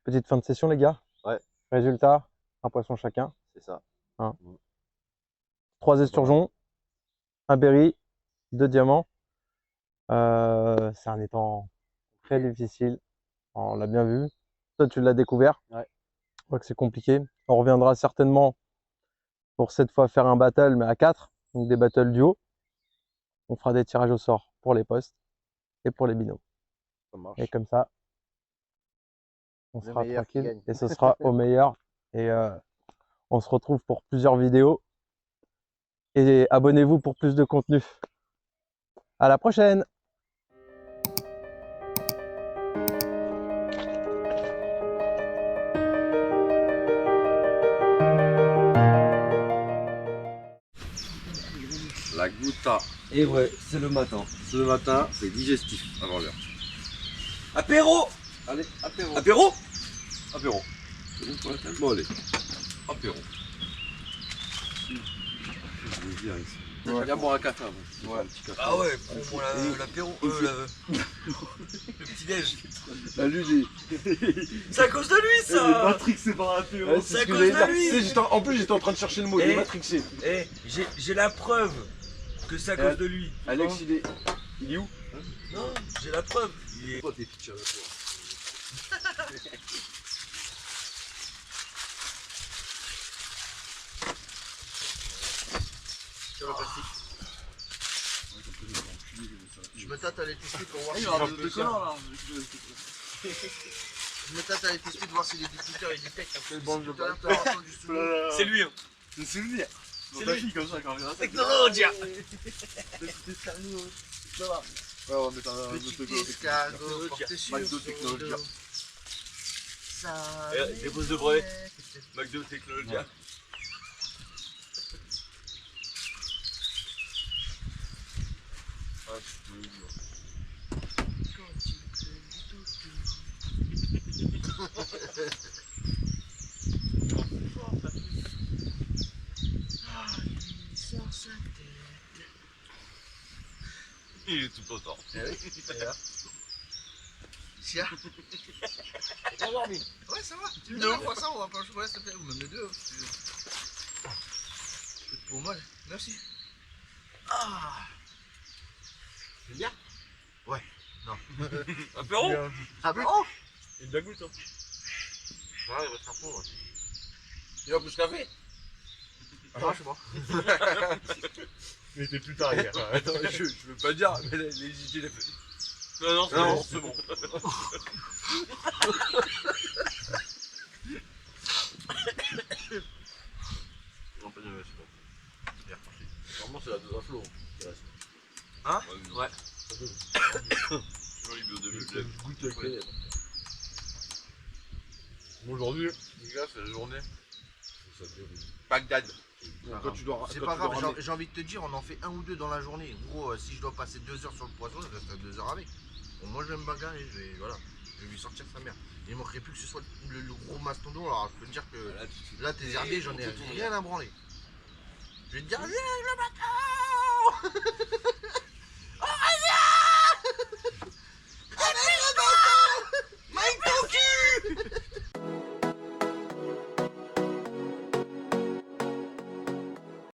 Petite fin de session, les gars. Ouais. Résultat, un poisson chacun. C'est ça. 3 esturgeons, un berry, 2 diamants. C'est un étang très difficile. On l'a bien vu. Toi, tu l'as découvert. Ouais. Je crois que c'est compliqué. On reviendra certainement pour cette fois faire un battle, mais à 4. Donc des battles duo. On fera des tirages au sort pour les postes et pour les binômes. Ça marche. Et comme ça, on Le sera meilleur qui tranquille gagne. et ce sera au meilleur. Et on se retrouve pour plusieurs vidéos. Et abonnez-vous pour plus de contenu. À la prochaine! La goutta. Et ouais, c'est le matin. Ce matin, c'est digestif avant l'heure. Apéro. Allez, apéro. Apéro. Apéro. Bon, allez. Apéro. Je vais dire ici. J'aime bien boire un café avant. Ouais, un petit café. Ah ouais, prends-moi l'apéro, le petit-déj. Bah, lui, C'est à cause de lui il est ça. matrixé par l'apéro. Ouais, c'est à cause de lui. Tu sais, en plus, j'étais en train de chercher le mot, il est Eh. matrixé. Eh, j'ai la preuve que c'est à cause de lui. Alex, il est où? Non, j'ai la preuve. Il est... Toi, t'es pitch à la fois. Je me tâte à l'épicerie pour voir Il si va y avoir les deux colons là. Je me tâte à l'épicerie de voir si les diffuseurs et des pecs. C'est bon, je Tout à l'heure, t'as entendu ce mot. C'est lui. Hein. C'est souvenir. C'est ta lui. fille comme ça quand on regarde ça. Technologia. Ouais, on va mettre un Petit escargot porté sur McDo son Technologia. dos. Ça Dépose de brevet. McDo Technologia. Il est tout content. Qu'est-ce qu'il y a? T'as endormi. Ouais, ça va. Tu me donnes fois ça, on va pas le chocolat, s'il te plaît. Ou même les deux. Pour moi, merci. Ah. C'est bien. Ouais, non. Apéro. Ah bon? Il me goûte, hein. Ouais, il va se faire fondre. Il va plus café. Non, je sais pas. Mais t'es plus tard hier. Attends, je veux pas dire, mais les idées les fait. Non, Non, c'est bon. Non, pas de c'est bon. Normalement, c'est la dose à flot. Hein? Ouais. Joli bio de Je goûte avec les lèvres. Bon, aujourd'hui, les gars, c'est la journée. Ça déroule. Bagdad. Donc, quand tu dois. C'est quand pas tu dois grave, ramener- j'ai envie de te dire, on en fait un ou deux dans la journée. Gros, si je dois passer 2 heures sur le poisson, je reste 2 heures avec. Bon, moi je vais me bagarrer, voilà, je vais lui sortir sa mère. Il ne manquerait plus que ce soit le gros mastodon, alors je peux te dire que là tes herbiers, j'en ai rien à branler. Je vais te dire, viens le matin.